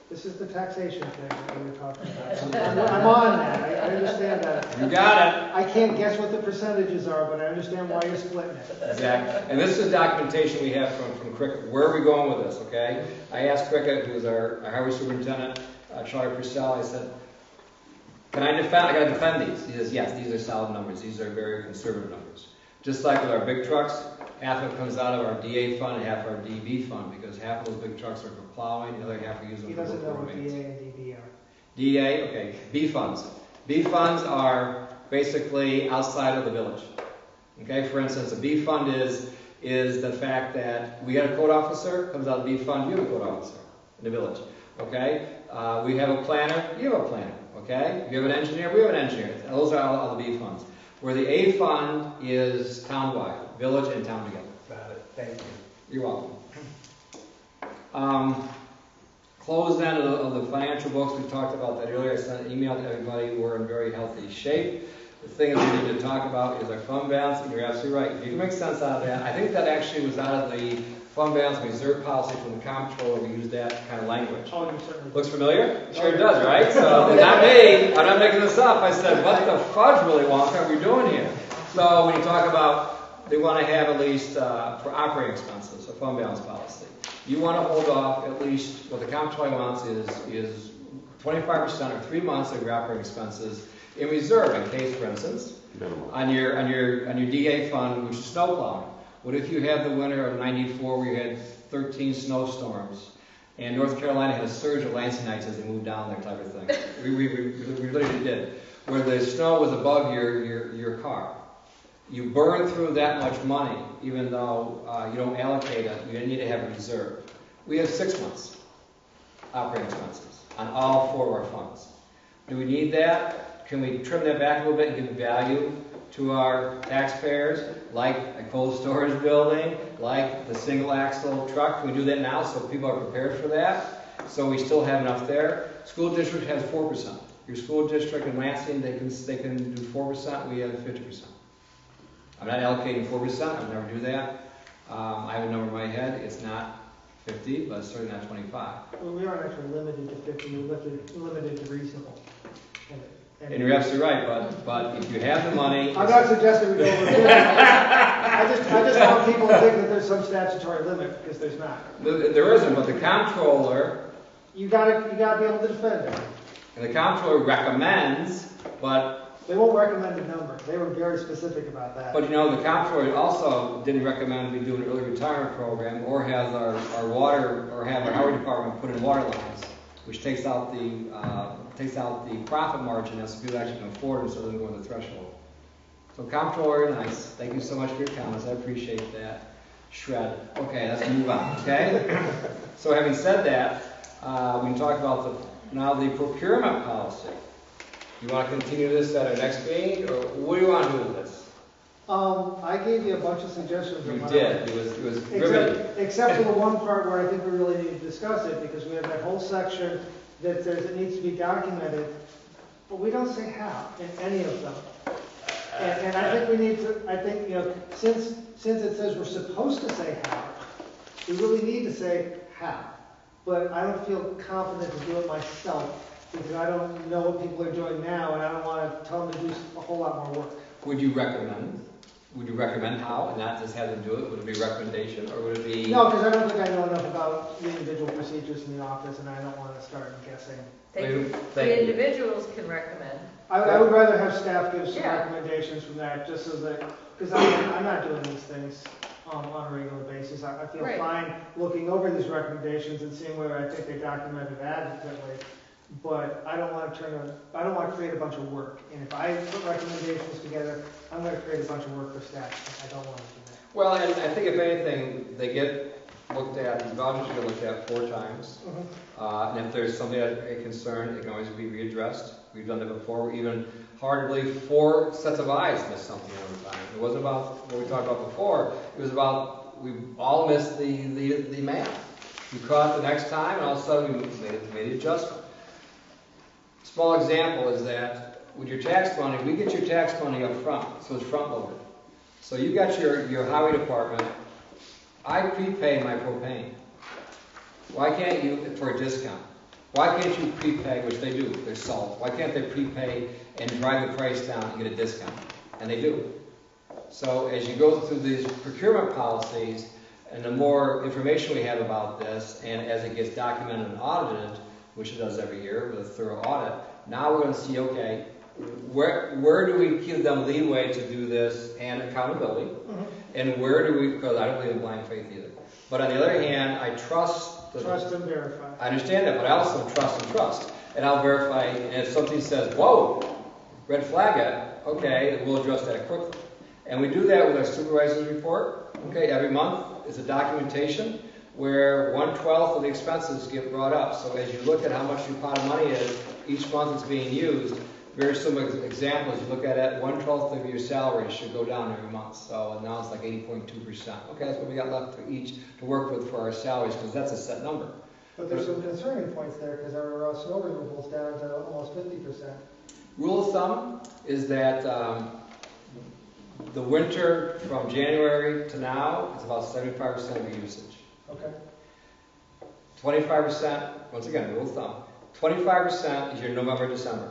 This is the taxation thing that we were talking about. I'm on that. I understand that. You got it. I can't guess what the percentages are, but I understand why you're splitting it. Exactly. And this is documentation we have from Cricket. Where are we going with this, okay? I asked Cricket, who's our highway superintendent, Charlie Purcell, I said, can I got to defend these? He says, yes, these are solid numbers. These are very conservative numbers. Just like with our big trucks, half of it comes out of our DA fund and half our DB fund, because half of those big trucks are for plowing, the other half we use them He for doesn't know what maintenance. DA and DB are. DA, okay, B funds. B funds are basically outside of the village. Okay, for instance, a B fund is the fact that we had a code officer, comes out of the B fund, you have a code officer in the village. Okay, we have a planner, you have a planner. Okay, you have an engineer, we have an engineer. Those are all the B funds. Where the A fund is townwide, village and town together. Got it, thank you. You're welcome. Close then of the financial books. We talked about that earlier. I sent an email to everybody. We're in very healthy shape. The thing that we need to talk about is our fund balance, and you're absolutely right. If you can make sense out of that, I think that actually was out of the fund balance reserve policy from the comptroller. We used that kind of language. Oh, you certainly. Looks familiar? Sure it does, right? So, not me. I'm not making this up. I said, what the fudge, Willy Wonka, are we doing here? So, when you talk about, they want to have at least, for operating expenses, a fund balance policy. You want to hold off at least, what the comptroller wants is 25% or 3 months of your operating expenses in reserve, in case, for instance, on your DA fund, which is snow plowing. What if you have the winter of '94 where you had 13 snowstorms, and North Carolina had a surge of Lansingites as they moved down there, type of thing? We literally did. Where the snow was above your car. you burn through that much money, even though you don't allocate it, you need to have a reserve. We have 6 months operating expenses on all 4 of our funds. Do we need that? Can we trim that back a little bit and give value to our taxpayers, like a cold storage building, like the single axle truck? Can we do that now so people are prepared for that? So we still have enough there. School district has 4%. Your school district in Lansing, they can do 4%, we have 50%. I'm not allocating 4%, I would never do that. I have a number in my head, it's not 50, but it's certainly not 25. Well, we aren't actually limited to 50, we're limited to reasonable. And you're absolutely right, but if you have the money... I'm not suggesting we go over 50. I just want people to think that there's some statutory limit, because there's not. There isn't, but the comptroller... You gotta be able to defend it. And the comptroller recommends, but... They won't recommend a number. They were very specific about that. But you know, the comptroller also didn't recommend we do an early retirement program or have our water, or have our highway department put in water lines, which takes out the profit margin as people actually can afford it, so they don't go over the threshold. So comptroller, nice. Thank you so much for your comments. I appreciate that. Shred. Okay, let's move on. Okay. So having said that, we can talk about the procurement policy. You want to continue this at our next meeting, or what do you want to do with this? I gave you a bunch of suggestions. You did. It was riveting. Except for the one part where I think we really need to discuss it, because we have that whole section that says it needs to be documented, but we don't say how in any of them. And I think we need to, since it says we're supposed to say how, we really need to say how. But I don't feel confident to do it myself, because I don't know what people are doing now, and I don't want to tell them to do a whole lot more work. Would you recommend how, and not just have them do it? Would it be a recommendation, or would it be... No, because I don't think I know enough about the individual procedures in the office, and I don't want to start guessing. The individuals can recommend. I would rather have staff give some recommendations from that, just so that, because I'm not doing these things on a regular basis. I feel fine looking over these recommendations and seeing whether I think they documented adequately. But I don't want to create a bunch of work. And if I put recommendations together, I'm going to create a bunch of work for staff. I don't want to do that. Well, and I think if anything, they get looked at, the vouchers get looked at 4 times. And if there's something that a concern, it can always be readdressed. We've done that before. Even hardly 4 sets of eyes missed something every time. It wasn't about what we talked about before. It was about we all missed the math. We caught it the next time, and all of a sudden we made the adjustment. Small example is that with your tax money, we get your tax money up front, so it's front loaded. So you got your highway department. I prepay my propane. Why can't you, for a discount? Why can't you prepay, which they do, their salt. Why can't they prepay and drive the price down and get a discount? And they do. So as you go through these procurement policies, and the more information we have about this, and as it gets documented and audited, which it does every year with a thorough audit, now we're going to see, okay, where do we give them leeway to do this and accountability? And where do we, because I don't believe in blind faith either. But on the other hand, I trust. Trust and verify. I understand that, but I also trust and trust. And I'll verify, and if something says, whoa, red flag it, okay, we'll address that quickly. And we do that with our supervisor's report. Okay, every month is a documentation where 1/12 of the expenses get brought up. So as you look at how much your pot of money is, each month it's being used. Very similar examples, you look at it, 1/12 of your salary should go down every month. So now it's like 80.2%. Okay, that's what we got left for each to work with for our salaries, because that's a set number. But there's some concerning points there, because our snow removal's down to almost 50%. Rule of thumb is that the winter from January to now is about 75% of your usage. Okay. 25%, once again, rule of thumb, 25% is your November, December.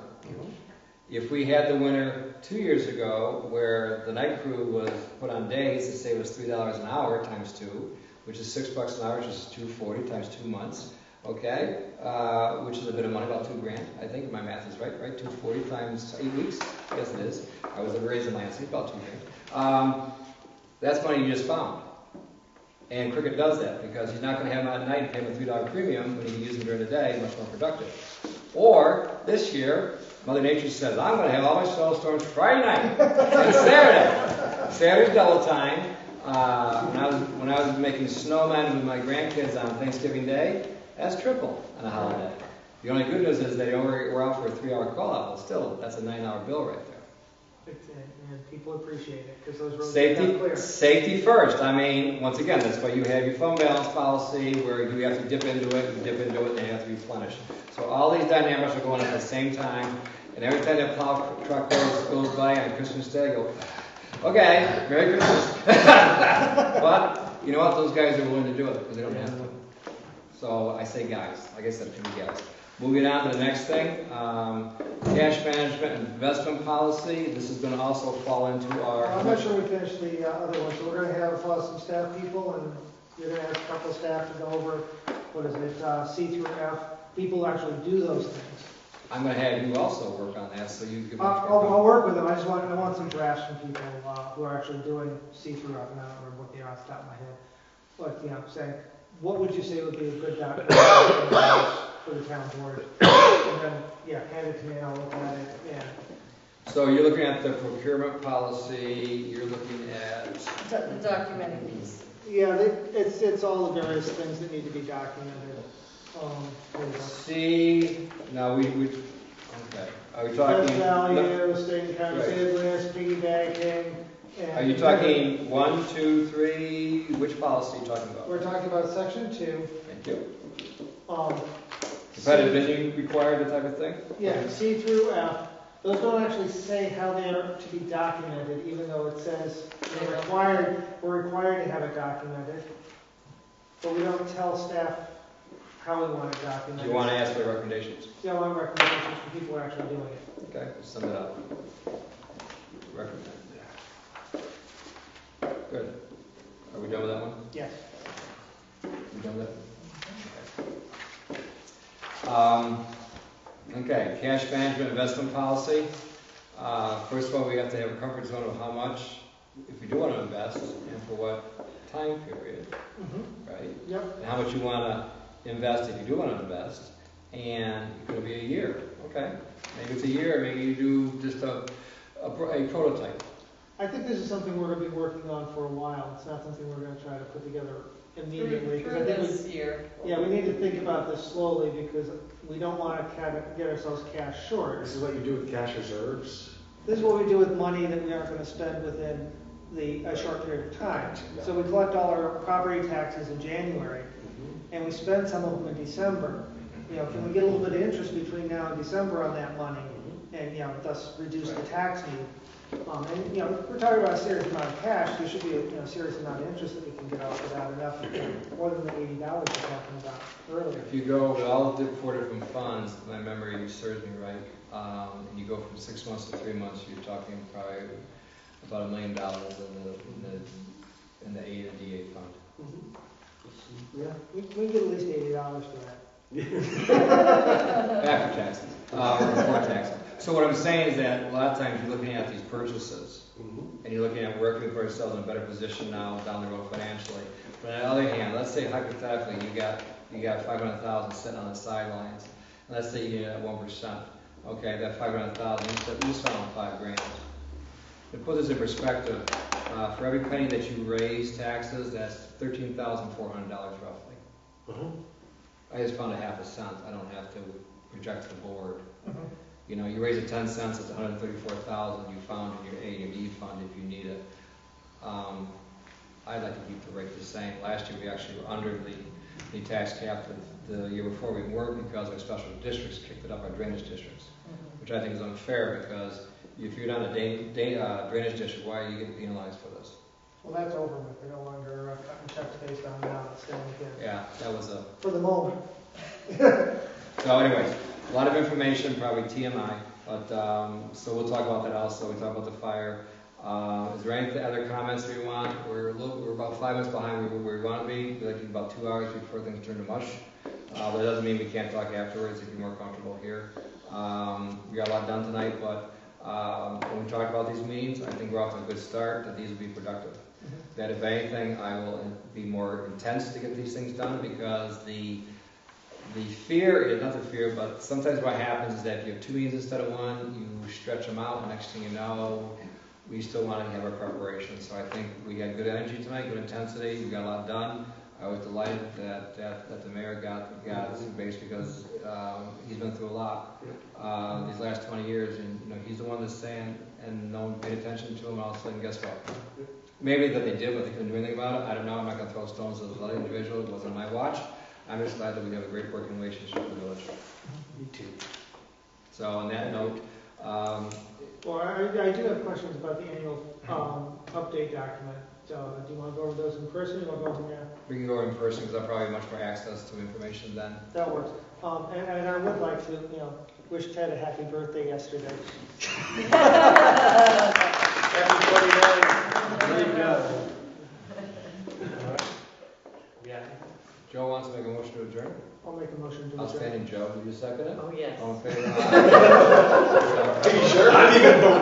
If we had the winter 2 years ago, where the night crew was put on days to save us $3 an hour times 2, which is $6 an hour, which is $240 times 2 months, okay, which is a bit of money, about $2,000, I think, if my math is right, 240 times 8 weeks, yes it is. I was raised in Lansing, about $2,000. That's money you just found. And Cricket does that, because he's not going to have them at night and pay him a $3 premium when he can use them during the day, much more productive. Or, this year, Mother Nature says, I'm going to have all my snowstorms Friday night and Saturday. Saturday's double time. When I was making snowmen with my grandkids on Thanksgiving Day, that's triple on a holiday. The only good news is they were out for a 3-hour call-out, but still, that's a 9-hour bill right there. And people appreciate it, because those roads are Safety, clear. safety first. I mean, once again, that's why you have your fund balance policy where you have to dip into it, and they have to replenish. So all these dynamics are going at the same time, and every time that plow truck goes by on Christmas Day, I go, okay, Merry Christmas. But you know what? Those guys are willing to do it because they don't have to. So I say guys. Like I said, two guys. Moving on to the next thing, cash management and investment policy. This is going to also fall into our... I'm not sure we finished the other one, so we're going to have some staff people, and you're going to have a couple of staff to go over, what is it, C through F, people who actually do those things. I'm going to have you also work on that, so you can... I'll work with them. I want some drafts from people who are actually doing C through F, and I don't remember what they are off the top of my head. But, saying, what would you say would be a good document for the town board? And then, hand it to me, and I'll look at it, So you're looking at the procurement policy, you're looking at... The documenting piece. Yeah, it's all the various things that need to be documented. See, now we okay. Are we talking... Best value, state and county bid list, piggybacking. Are you talking 1, 2, 3? Which policy are you talking about? We're talking about section 2. Thank you. C Competitive bidding required, that type of thing? Yeah, C through F. Those don't actually say how they are to be documented, even though it says we're required to have it documented. But we don't tell staff how we want it documented. Do you want to ask for recommendations? Yeah, I want recommendations from people who are actually doing it. Okay, sum it up. Recommend. Good. Are we done with that one? Yes. We done with that? Okay, cash management investment policy. First of all, we have to have a comfort zone of how much, if we do want to invest, and for what time period, right? Yep. And how much you want to invest if you do want to invest, and it could be a year. Okay, maybe it's a year, maybe you do just a prototype. I think this is something we're going to be working on for a while. It's not something we're going to try to put together immediately. Through this year. Yeah, we need to think about this slowly because we don't want to get ourselves cash short. This is what you do with cash reserves? This is what we do with money that we aren't going to spend within a short period of time. So we collect all our property taxes in January, and we spend some of them in December. Can we get a little bit of interest between now and December on that money, and thus reduce the tax need? And we're talking about a serious amount of cash. There should be a serious amount of interest that we can get out without enough, more than the $80 we're talking about earlier. If you go with all the 4 different funds, if my memory serves me right, and you go from 6 months to 3 months, you're talking probably about $1 million in the A and DA fund. Yeah, we can get at least $80 for that. After taxes, before taxes. So what I'm saying is that a lot of times you're looking at these purchases, and you're looking at working for yourselves in a better position now down the road financially. But on the other hand, let's say hypothetically you got $500,000 sitting on the sidelines. And let's say you get 1%. Okay, that $500,000 you just found $5,000. To put this in perspective, for every penny that you raise taxes, that's $13,400 roughly. I just found a half a cent. I don't have to project the board. You raise it 10 cents, it's $134,000 you found in your A and D fund if you need it. I'd like to keep the rate the same. Last year we actually were under the tax cap. The year before we weren't because our special districts kicked it up, our drainage districts, which I think is unfair because if you're not a drainage district, why are you getting penalized for this? Well, that's over with. They're no longer cutting checks based on now. It's staying again. Yeah, that was a... For the moment. So anyways, a lot of information, probably TMI, but so we'll talk about that also. We talk about the fire. Is there any other comments we want? We're about 5 minutes behind where we want to be. We like to do about 2 hours before things turn to mush. But it doesn't mean we can't talk afterwards if you're more comfortable here. We got a lot done tonight, but when we talk about these meetings, I think we're off to a good start, that these will be productive. That if anything, I will be more intense to get these things done because the fear, not the fear, but sometimes what happens is that if you have 2 meetings instead of 1, you stretch them out, and next thing you know, we still want to have our preparation. So I think we had good energy tonight, good intensity, we got a lot done. I was delighted that the mayor got some base because he's been through a lot these last 20 years, and he's the one that's saying, and no one paid attention to him, and all of a sudden, guess what? Maybe that they did, but they couldn't do anything about it. I don't know. I'm not going to throw stones at other individuals. It wasn't my watch. I'm just glad that we have a great working relationship with the village. Me too. So on that note, Well, I do have questions about the annual update document. Do you want to go over those in person, or do you want to go from there? we can go in person because I'll probably have much more access to information then. That works. And I would like to, wish Ted a happy birthday yesterday. Happy 49. There you go. Yeah. Joe wants to make a motion to adjourn. I'll make a motion to adjourn. Outstanding, Joe. Will you second it? Oh, yes. All in favor? Are you sure? Not even the